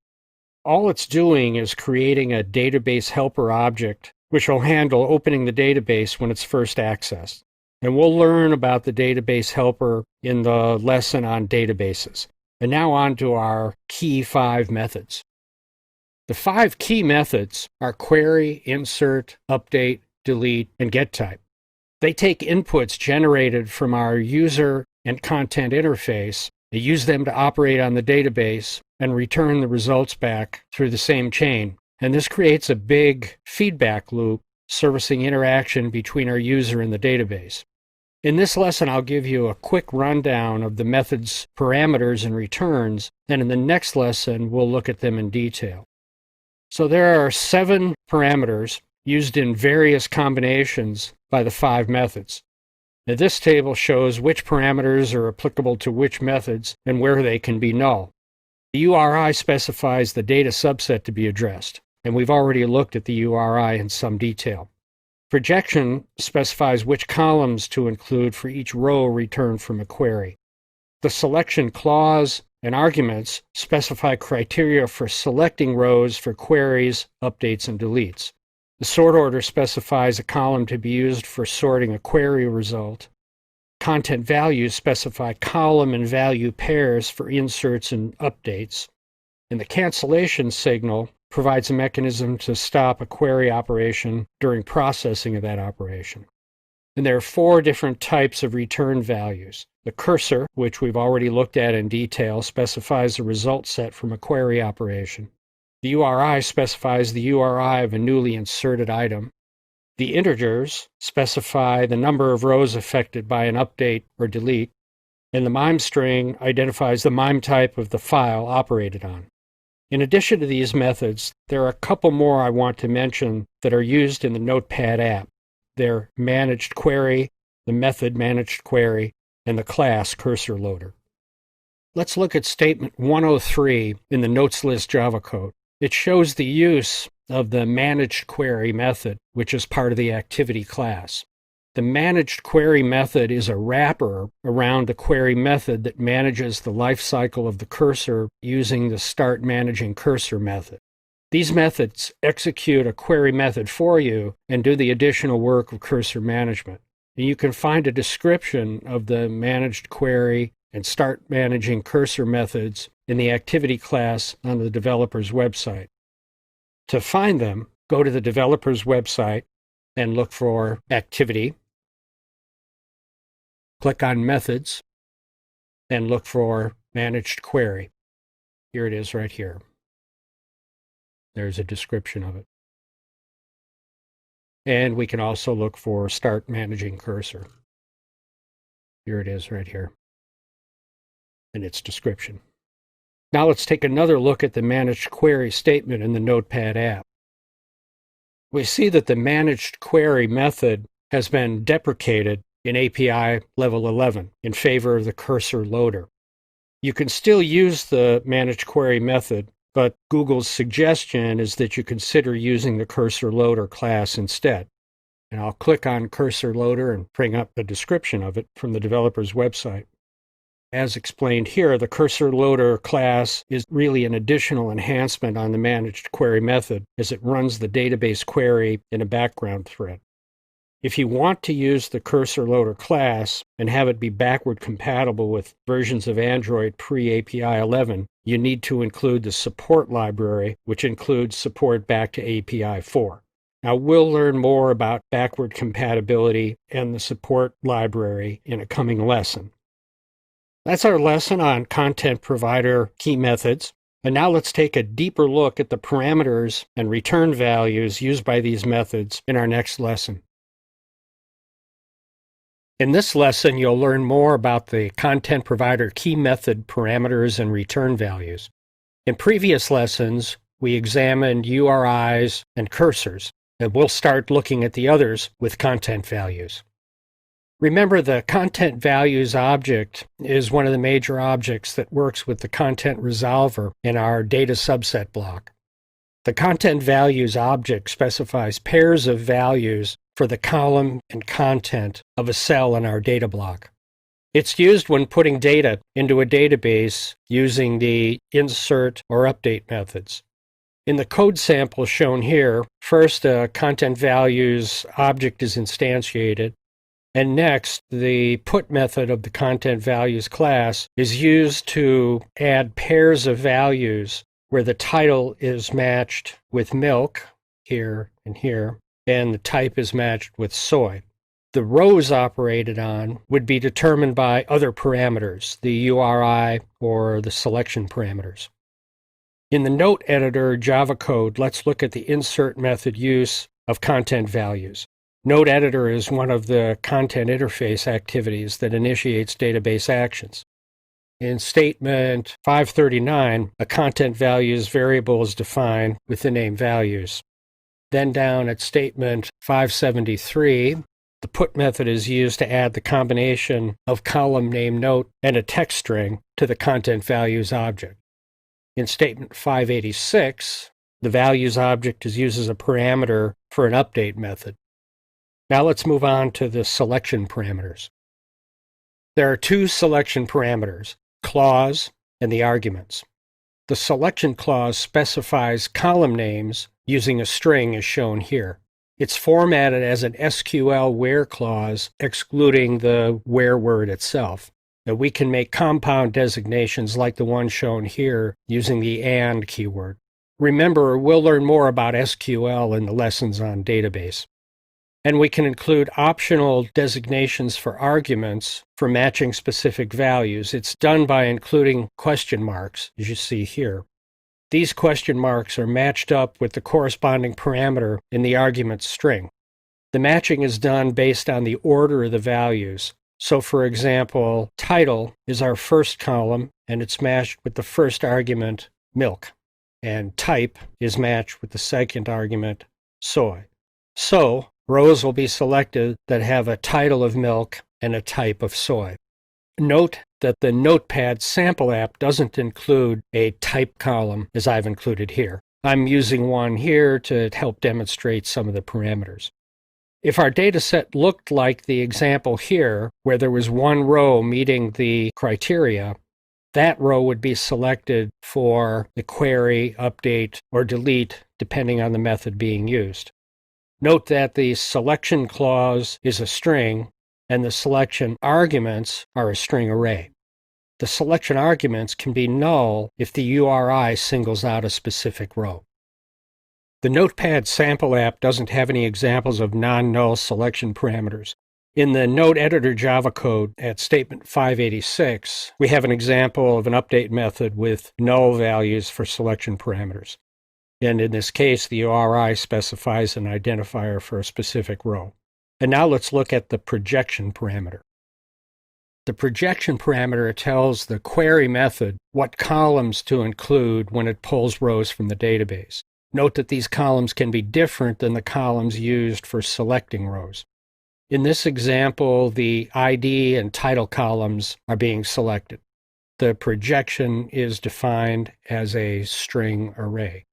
All it's doing is creating a database helper object which will handle opening the database when it's first accessed. And we'll learn about the database helper in the lesson on databases. And now on to our key 5 methods. The 5 key methods are query, insert, update, delete, and getType. They take inputs generated from our user and content interface, they use them to operate on the database, and return the results back through the same chain. And this creates a big feedback loop servicing interaction between our user and the database. In this lesson, I'll give you a quick rundown of the method's parameters and returns, and in the next lesson, we'll look at them in detail. So there are 7 parameters used in various combinations by the 5 methods. Now, this table shows which parameters are applicable to which methods and where they can be null. The URI specifies the data subset to be addressed, and we've already looked at the URI in some detail. Projection specifies which columns to include for each row returned from a query. The selection clause and arguments specify criteria for selecting rows for queries, updates, and deletes. The sort order specifies a column to be used for sorting a query result. Content values specify column and value pairs for inserts and updates. And the cancellation signal provides a mechanism to stop a query operation during processing of that operation. And there are 4 different types of return values. The cursor, which we've already looked at in detail, specifies the result set from a query operation. The URI specifies the URI of a newly inserted item. The integers specify the number of rows affected by an update or delete. And the MIME string identifies the MIME type of the file operated on. In addition to these methods, there are a couple more I want to mention that are used in the Notepad app. They're managed query, the method managed query, and the class cursor loader. Let's look at statement 103 in the notes list Java code. It shows the use of the managed query method, which is part of the activity class. The managed query method is a wrapper around the query method that manages the life cycle of the cursor using the start managing cursor method. These methods execute a query method for you and do the additional work of cursor management. And you can find a description of the managed query and start managing cursor methods in the activity class on the developer's website. To find them, go to the developer's website and look for activity. Click on methods and look for managed query. Here it is right here. There's a description of it. And we can also look for start managing cursor. Here it is right here. And its description. Now let's take another look at the managed query statement in the Notepad app. We see that the managed query method has been deprecated in API level 11 in favor of the cursor loader. You can still use the managed query method, but Google's suggestion is that you consider using the cursor loader class instead. And I'll click on cursor loader and bring up the description of it from the developer's website. As explained here, the cursor loader class is really an additional enhancement on the managed query method as it runs the database query in a background thread. If you want to use the cursor loader class and have it be backward compatible with versions of Android pre-API 11, you need to include the SUPORT library, which includes support back to API 4. Now, we'll learn more about backward compatibility and the SUPORT library in a coming lesson. That's our lesson on content provider key methods. And now let's take a deeper look at the parameters and return values used by these methods in our next lesson. In this lesson, you'll learn more about the content provider key method parameters and return values. In previous lessons, we examined URIs and cursors, and we'll start looking at the others with content values. Remember, the content values object is one of the major objects that works with the content resolver in our data subset block. The content values object specifies pairs of values for the column and content of a cell in our data block. It's used when putting data into a database using the insert or update methods. In the code sample shown here, first a content values object is instantiated, and next the put method of the content values class is used to add pairs of values where the title is matched with milk, here and here, and the type is matched with soy. The rows operated on would be determined by other parameters, the URI or the selection parameters. In the note editor Java code, let's look at the insert method use of content values. Note editor is one of the content interface activities that initiates database actions. In statement 539, a content values variable is defined with the name values. Then down at statement 573, the put method is used to add the combination of column name note and a text string to the content values object. In statement 586, the values object is used as a parameter for an update method. Now let's move on to the selection parameters. There are two selection parameters, clause and the arguments. The selection clause specifies column names using a string as shown here. It's formatted as an SQL where clause, excluding the where word itself. Now we can make compound designations like the one shown here using the AND keyword. Remember, we'll learn more about SQL in the lessons on database. And we can include optional designations for arguments for matching specific values. It's done by including question marks, as you see here. These question marks are matched up with the corresponding parameter in the argument string. The matching is done based on the order of the values. So for example, title is our first column, and it's matched with the first argument, milk. And type is matched with the second argument, soy. So rows will be selected that have a title of milk and a type of soy. Note that the Notepad sample app doesn't include a type column as I've included here. I'm using one here to help demonstrate some of the parameters. If our data set looked like the example here, where there was one row meeting the criteria, that row would be selected for the query, update, or delete, depending on the method being used. Note that the selection clause is a string, and the selection arguments are a string array. The selection arguments can be null if the URI singles out a specific row. The Notepad sample app doesn't have any examples of non-null selection parameters. In the Node Editor Java code at statement 586, we have an example of an update method with null values for selection parameters. And in this case, the URI specifies an identifier for a specific row. And now let's look at the projection parameter. The projection parameter tells the query method what columns to include when it pulls rows from the database. Note that these columns can be different than the columns used for selecting rows. In this example, the ID and title columns are being selected. The projection is defined as a string array.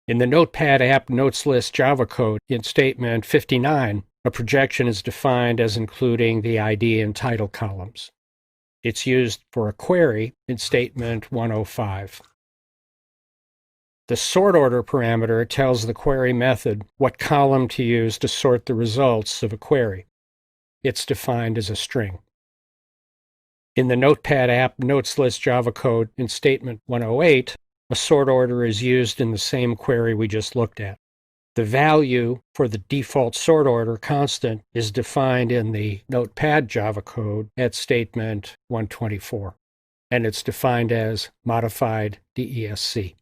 In the Notepad app notes list Java code in statement 59, a projection is defined as including the ID and title columns. It's used for a query in statement 105. The sort order parameter tells the query method what column to use to sort the results of a query. It's defined as a string. In the Notepad app notes list Java code in statement 108, a sort order is used in the same query we just looked at. The value for the default sort order constant is defined in the Notepad Java code at statement 124, and it's defined as modified DESC.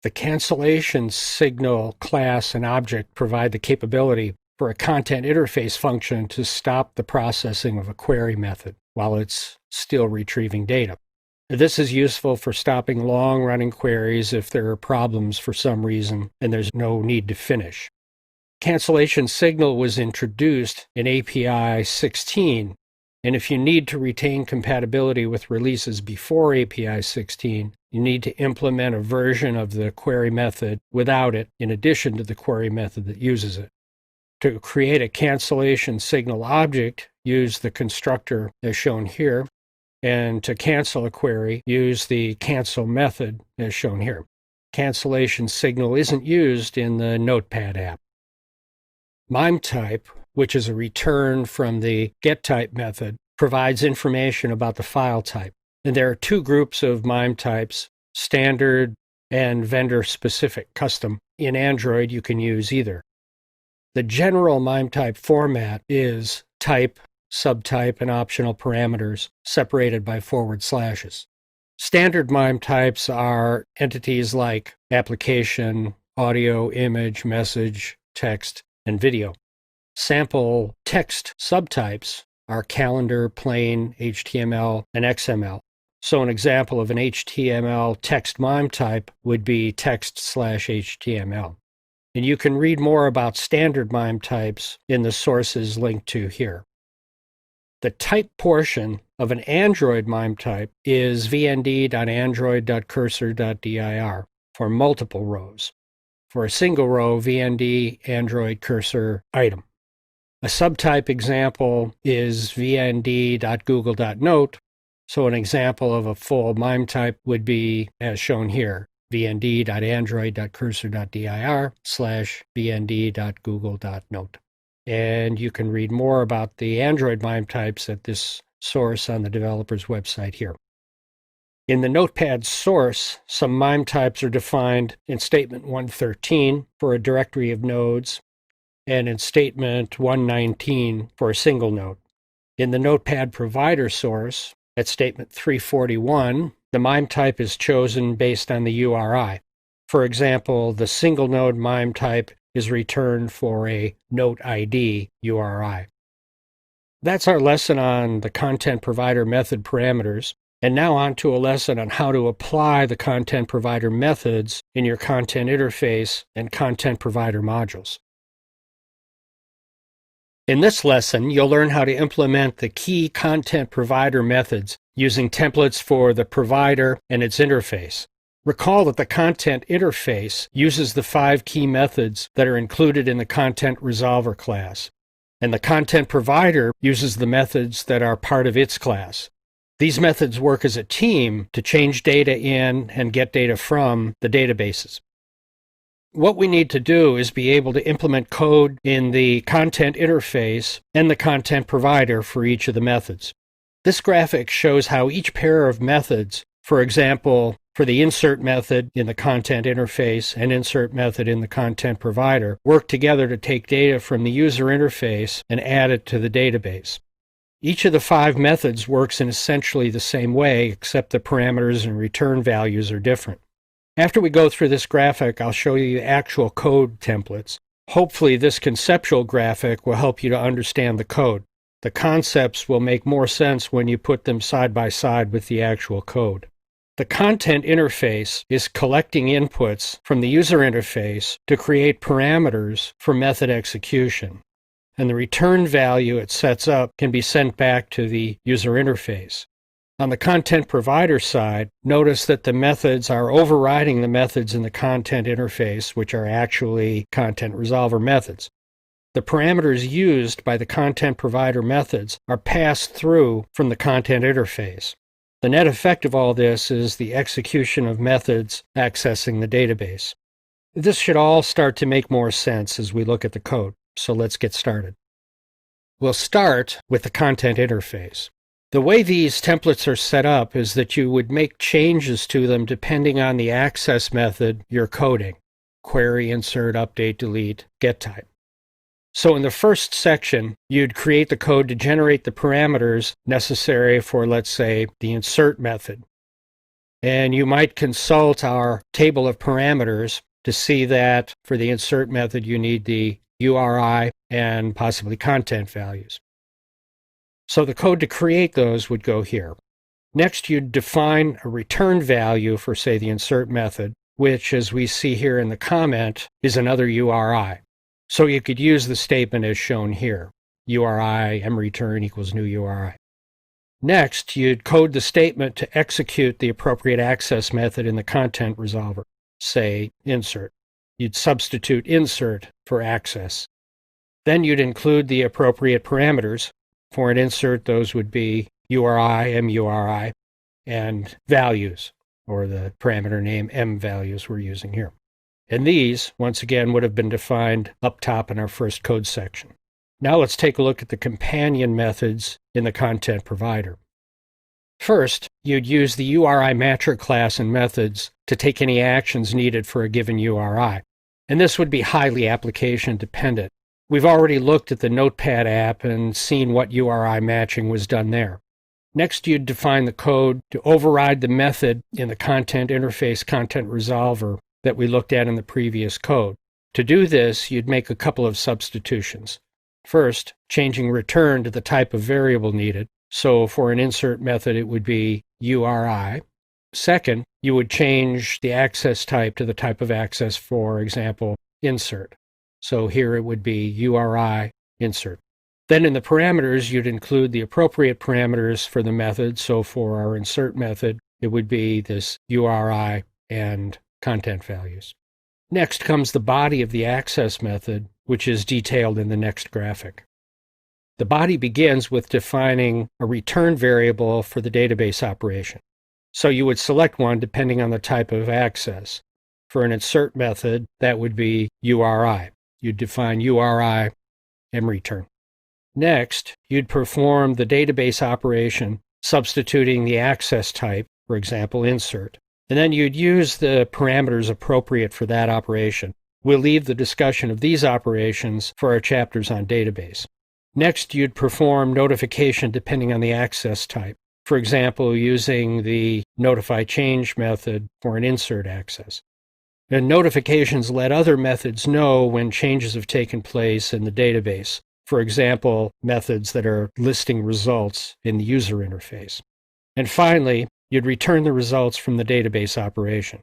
The cancellation signal class and object provide the capability for a content interface function to stop the processing of a query method while it's still retrieving data. This is useful for stopping long-running queries if there are problems for some reason and there's no need to finish. Cancellation signal was introduced in API 16, and if you need to retain compatibility with releases before API 16, you need to implement a version of the query method without it in addition to the query method that uses it. To create a cancellation signal object, use the constructor as shown here. And to cancel a query, use the cancel method as shown here. Cancellation signal isn't used in the Notepad app. MIME type, which is a return from the getType method, provides information about the file type. And there are two groups of MIME types, standard and vendor-specific custom. In Android, you can use either. The general MIME type format is type, subtype, and optional parameters separated by forward slashes. Standard MIME types are entities like application, audio, image, message, text, and video. Sample text subtypes are calendar, plain, HTML, and XML. So an example of an HTML text MIME type would be text/HTML. And you can read more about standard MIME types in the sources linked to here. The type portion of an Android MIME type is vnd.android.cursor.dir for multiple rows. For a single row, vnd Android cursor item. A subtype example is vnd.google.note. So an example of a full MIME type would be, as shown here, vnd.android.cursor.dir/vnd.google.note. And you can read more about the Android MIME types at this source on the developer's website here. In the Notepad source, some MIME types are defined in Statement 113 for a directory of nodes, and in Statement 119 for a single node. In the Notepad provider source, at Statement 341, the MIME type is chosen based on the URI. For example, the single node MIME type is returned for a note ID URI. That's our lesson on the content provider method parameters. And now on to a lesson on how to apply the content provider methods in your content interface and content provider modules. In this lesson, you'll learn how to implement the key content provider methods using templates for the provider and its interface. Recall that the content interface uses the 5 key methods that are included in the Content Resolver class, and the content provider uses the methods that are part of its class. These methods work as a team to change data in and get data from the databases. What we need to do is be able to implement code in the content interface and the content provider for each of the methods. This graphic shows how each pair of methods, for example, for the insert method in the content interface and insert method in the content provider, work together to take data from the user interface and add it to the database. Each of the 5 methods works in essentially the same way, except the parameters and return values are different. After we go through this graphic, I'll show you the actual code templates. Hopefully, this conceptual graphic will help you to understand the code. The concepts will make more sense when you put them side by side with the actual code. The content interface is collecting inputs from the user interface to create parameters for method execution. And the return value it sets up can be sent back to the user interface. On the content provider side, notice that the methods are overriding the methods in the content interface, which are actually content resolver methods. The parameters used by the content provider methods are passed through from the content interface. The net effect of all this is the execution of methods accessing the database. This should all start to make more sense as we look at the code, so let's get started. We'll start with the content interface. The way these templates are set up is that you would make changes to them depending on the access method you're coding: query, insert, update, delete, get type. So in the first section, you'd create the code to generate the parameters necessary for, let's say, the insert method. And you might consult our table of parameters to see that for the insert method, you need the URI and possibly content values. So the code to create those would go here. Next, you'd define a return value for, say, the insert method, which, as we see here in the comment, is another URI. So you could use the statement as shown here: URI mReturn equals new URI. Next, you'd code the statement to execute the appropriate access method in the content resolver, say insert. You'd substitute insert for access. Then you'd include the appropriate parameters. For an insert, those would be URI, mURI, and values, or the parameter name mValues we're using here. And these, once again, would have been defined up top in our first code section. Now let's take a look at the companion methods in the content provider. First, you'd use the URI matcher class and methods to take any actions needed for a given URI. And this would be highly application dependent. We've already looked at the Notepad app and seen what URI matching was done there. Next, you'd define the code to override the method in the content interface content resolver that we looked at in the previous code. To do this, you'd make a couple of substitutions. First, changing return to the type of variable needed. So for an insert method, it would be URI. Second, you would change the access type to the type of access, for example, insert. So here it would be URI insert. Then in the parameters, you'd include the appropriate parameters for the method. So for our insert method, it would be this URI and content values. Next comes the body of the access method, which is detailed in the next graphic. The body begins with defining a return variable for the database operation. So you would select one depending on the type of access. For an insert method, that would be URI. You'd define URI and return. Next, you'd perform the database operation, substituting the access type, for example, insert. And then you'd use the parameters appropriate for that operation. We'll leave the discussion of these operations for our chapters on database. Next, you'd perform notification depending on the access type. For example, using the notify change method for an insert access. And notifications let other methods know when changes have taken place in the database. For example, methods that are listing results in the user interface. And finally, you'd return the results from the database operation.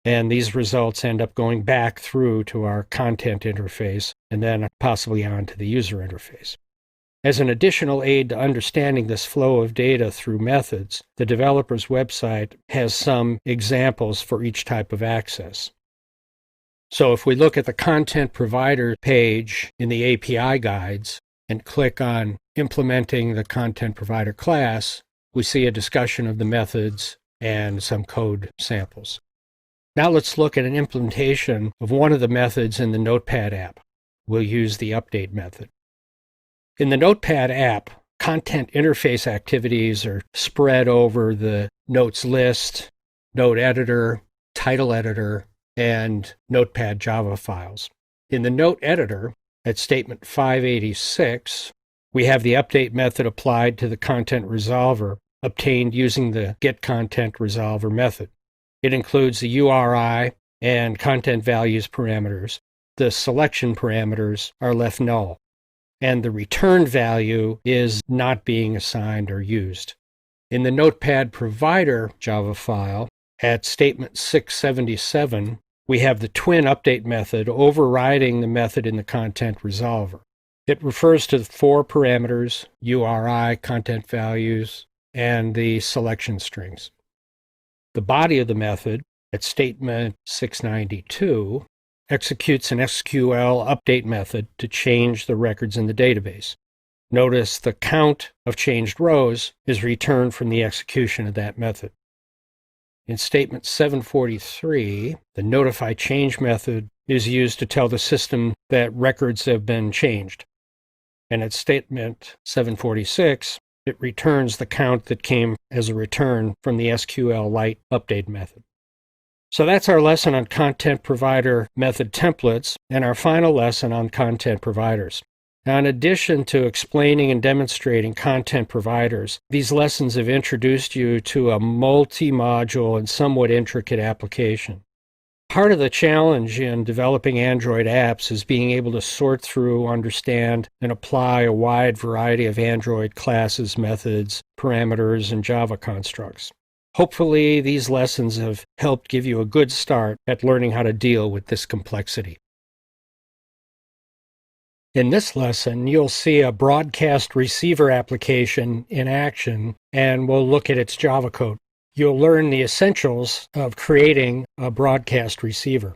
And these results end up going back through to our content interface and then possibly on to the user interface. As an additional aid to understanding this flow of data through methods, the developer's website has some examples for each type of access. So if we look at the content provider page in the API guides and click on implementing the content provider class, we see a discussion of the methods and some code samples. Now let's look at an implementation of one of the methods in the Notepad app. We'll use the update method. In the Notepad app, content interface activities are spread over the notes list, note editor, title editor, and Notepad Java files. In the note editor, at statement 586, we have the update method applied to the content resolver obtained using the getContentResolver method. It includes the URI and content values parameters. The selection parameters are left null, and the return value is not being assigned or used. In the Notepad provider Java file, at statement 677, we have the twin update method overriding the method in the content resolver. It refers to the four parameters, URI, content values, and the selection strings. The body of the method, at statement 692, executes an SQL update method to change the records in the database. Notice the count of changed rows is returned from the execution of that method. In statement 743, the notify change method is used to tell the system that records have been changed. And at statement 746, it returns the count that came as a return from the SQLite update method. So that's our lesson on content provider method templates and our final lesson on content providers. Now, in addition to explaining and demonstrating content providers, these lessons have introduced you to a multi-module and somewhat intricate application. Part of the challenge in developing Android apps is being able to sort through, understand, and apply a wide variety of Android classes, methods, parameters, and Java constructs. Hopefully, these lessons have helped give you a good start at learning how to deal with this complexity. In this lesson, you'll see a broadcast receiver application in action, and we'll look at its Java code. You'll learn the essentials of creating a broadcast receiver.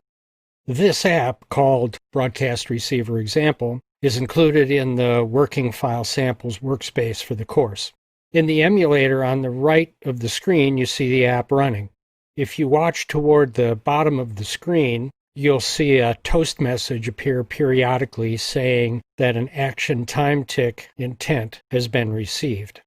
This app, called Broadcast Receiver Example, is included in the Working File Samples workspace for the course. In the emulator on the right of the screen, you see the app running. If you watch toward the bottom of the screen, you'll see a toast message appear periodically saying that an action time tick intent has been received.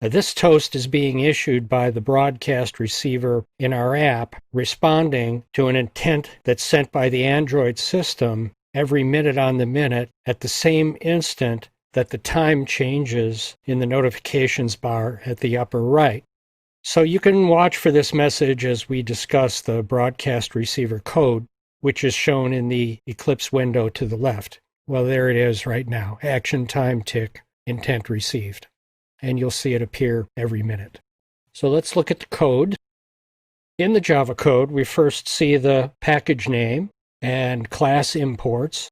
This toast is being issued by the broadcast receiver in our app, responding to an intent that's sent by the Android system every minute on the minute at the same instant that the time changes in the notifications bar at the upper right. So you can watch for this message as we discuss the broadcast receiver code, which is shown in the Eclipse window to the left. Well, there it is right now, action time tick, intent received. And you'll see it appear every minute. So let's look at the code. In the Java code, we first see the package name and class imports.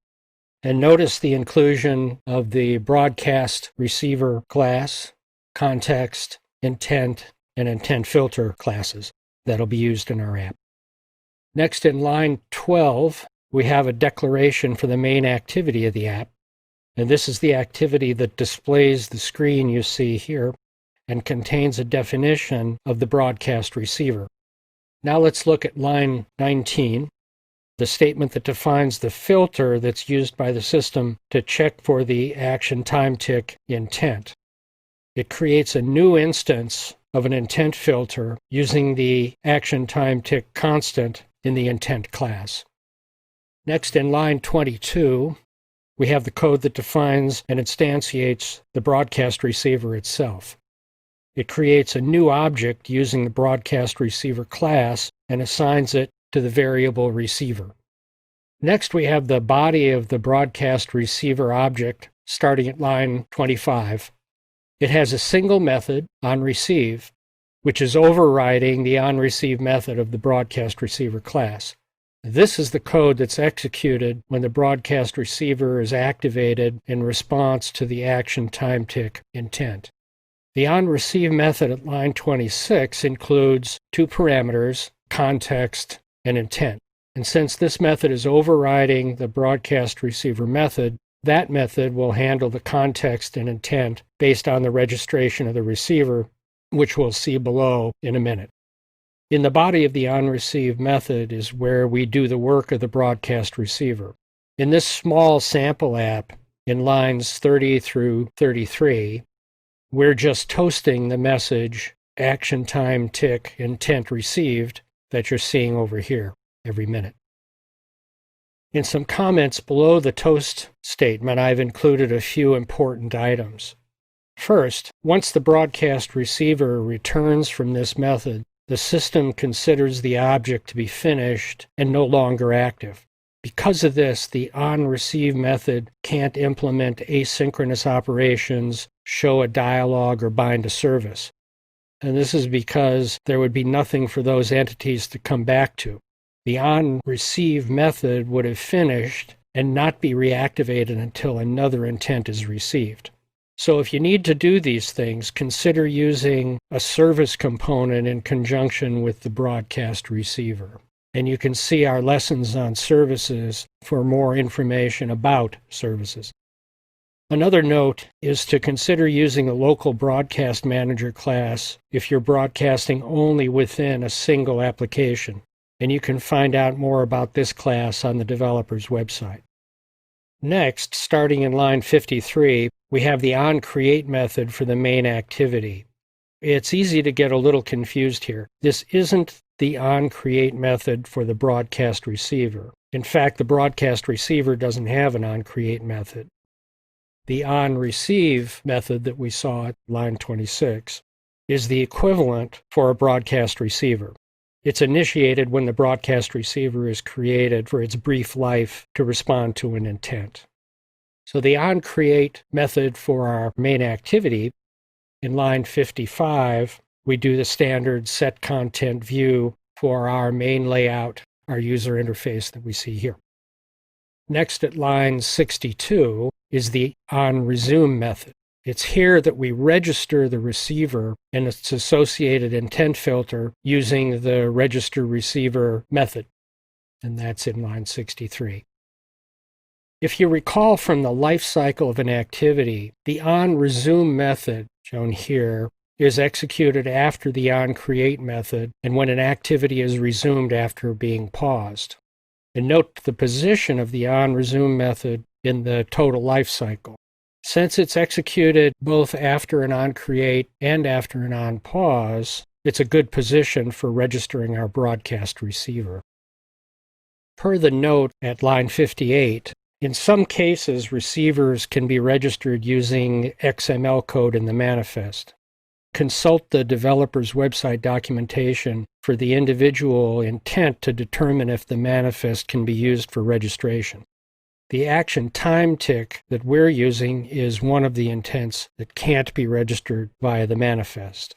And notice the inclusion of the broadcast receiver class, context, intent, and intent filter classes that'll be used in our app. Next, in line 12, we have a declaration for the main activity of the app. And this is the activity that displays the screen you see here and contains a definition of the broadcast receiver. Now let's look at line 19, the statement that defines the filter that's used by the system to check for the action time tick intent. It creates a new instance of an intent filter using the action time tick constant in the intent class. Next, in line 22, we have the code that defines and instantiates the broadcast receiver itself. It creates a new object using the broadcast receiver class and assigns it to the variable receiver. Next, we have the body of the broadcast receiver object starting at line 25. It has a single method, onReceive, which is overriding the onReceive method of the broadcast receiver class. This is the code that's executed when the broadcast receiver is activated in response to the action time tick intent. The onReceive method at line 26 includes two parameters, context and intent. And since this method is overriding the broadcast receiver method, that method will handle the context and intent based on the registration of the receiver, which we'll see below in a minute. In the body of the onReceive method is where we do the work of the broadcast receiver. In this small sample app, in lines 30 through 33, we're just toasting the message action time tick intent received that you're seeing over here every minute. In some comments below the toast statement, I've included a few important items. First, once the broadcast receiver returns from this method, the system considers the object to be finished and no longer active. Because of this, the onReceive method can't implement asynchronous operations, show a dialog, or bind a service. And this is because there would be nothing for those entities to come back to. The onReceive method would have finished and not be reactivated until another intent is received. So if you need to do these things, consider using a service component in conjunction with the broadcast receiver. And you can see our lessons on services for more information about services. Another note is to consider using a local broadcast manager class if you're broadcasting only within a single application. And you can find out more about this class on the developer's website. Next, starting in line 53, we have the onCreate method for the main activity. It's easy to get a little confused here. This isn't the onCreate method for the broadcast receiver. In fact, the broadcast receiver doesn't have an onCreate method. The onReceive method that we saw at line 26 is the equivalent for a broadcast receiver. It's initiated when the broadcast receiver is created for its brief life to respond to an intent. So the onCreate method for our main activity, in line 55, we do the standard set content view for our main layout, our user interface that we see here. Next at line 62 is the onResume method. It's here that we register the receiver and its associated intent filter using the register receiver method, and that's in line 63. If you recall from the life cycle of an activity, the onResume method, shown here, is executed after the onCreate method and when an activity is resumed after being paused. And note the position of the onResume method in the total life cycle. Since it's executed both after an onCreate and after an onPause, it's a good position for registering our broadcast receiver. Per the note at line 58, in some cases, receivers can be registered using XML code in the manifest. Consult the developer's website documentation for the individual intent to determine if the manifest can be used for registration. The action time tick that we're using is one of the intents that can't be registered via the manifest.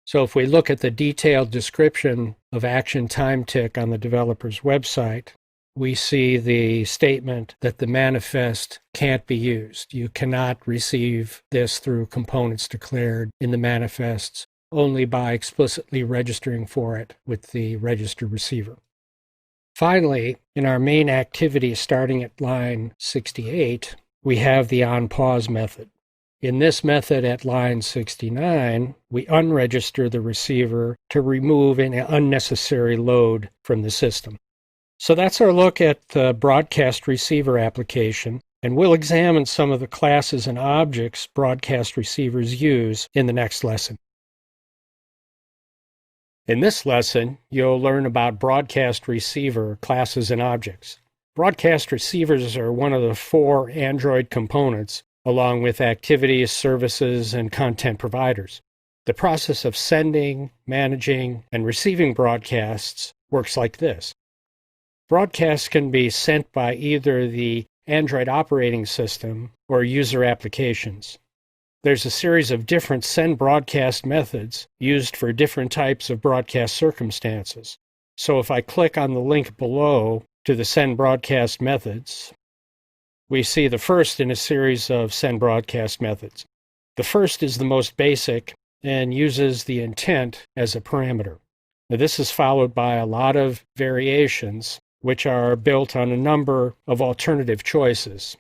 So if we look at the detailed description of action time tick on the developer's website, we see the statement that the manifest can't be used. You cannot receive this through components declared in the manifests, only by explicitly registering for it with the registered receiver. Finally, in our main activity starting at line 68, we have the onPause method. In this method at line 69, we unregister the receiver to remove an unnecessary load from the system. So that's our look at the broadcast receiver application, and we'll examine some of the classes and objects broadcast receivers use in the next lesson. In this lesson, you'll learn about broadcast receiver classes and objects. Broadcast receivers are one of the 4 Android components, along with activities, services, and content providers. The process of sending, managing, and receiving broadcasts works like this. Broadcasts can be sent by either the Android operating system or user applications. There's a series of different send broadcast methods used for different types of broadcast circumstances. So if I click on the link below to the send broadcast methods, we see the first in a series of send broadcast methods. The first is the most basic and uses the intent as a parameter. Now, this is followed by a lot of variations, which are built on a number of alternative choices.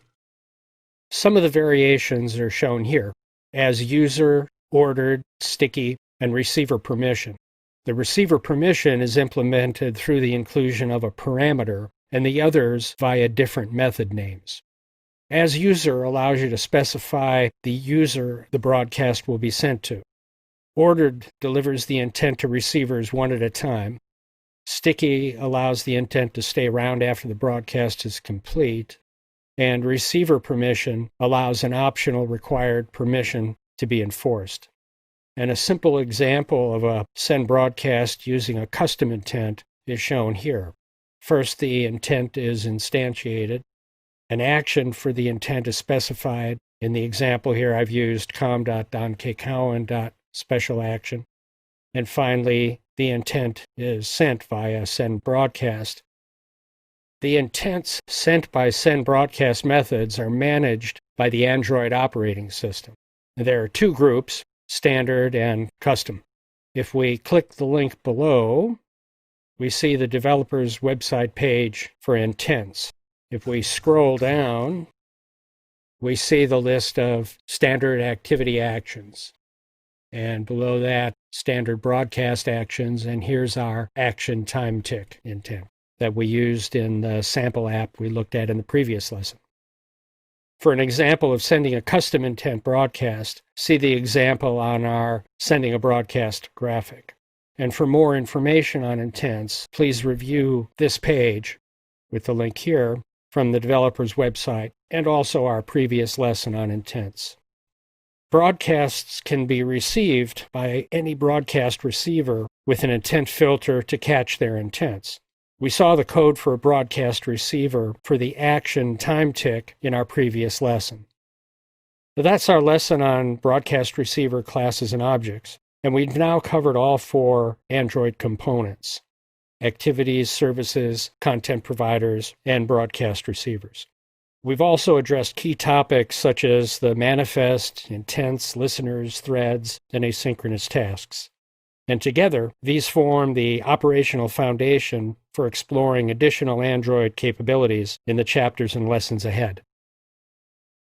Some of the variations are shown here as user, ordered, sticky, and receiver permission. The receiver permission is implemented through the inclusion of a parameter, and the others via different method names. As user allows you to specify the user the broadcast will be sent to. Ordered delivers the intent to receivers one at a time. Sticky allows the intent to stay around after the broadcast is complete. And receiver permission allows an optional required permission to be enforced. And a simple example of a send broadcast using a custom intent is shown here. First, the intent is instantiated. An action for the intent is specified. In the example here, I've used com.donkcowan.specialaction. And finally, the intent is sent via send broadcast. The intents sent by send broadcast methods are managed by the Android operating system. There are 2 groups, standard and custom. If we click the link below, we see the developer's website page for intents. If we scroll down, we see the list of standard activity actions. And below that, standard broadcast actions, and here's our action time tick intent that we used in the sample app we looked at in the previous lesson. For an example of sending a custom intent broadcast, see the example on our Sending a Broadcast graphic. And for more information on intents, please review this page with the link here from the developer's website and also our previous lesson on intents. Broadcasts can be received by any broadcast receiver with an intent filter to catch their intents. We saw the code for a broadcast receiver for the action time tick in our previous lesson. So that's our lesson on broadcast receiver classes and objects, and we've now covered all 4 Android components: activities, services, content providers, and broadcast receivers. We've also addressed key topics such as the manifest, intents, listeners, threads, and asynchronous tasks. And together, these form the operational foundation for exploring additional Android capabilities in the chapters and lessons ahead.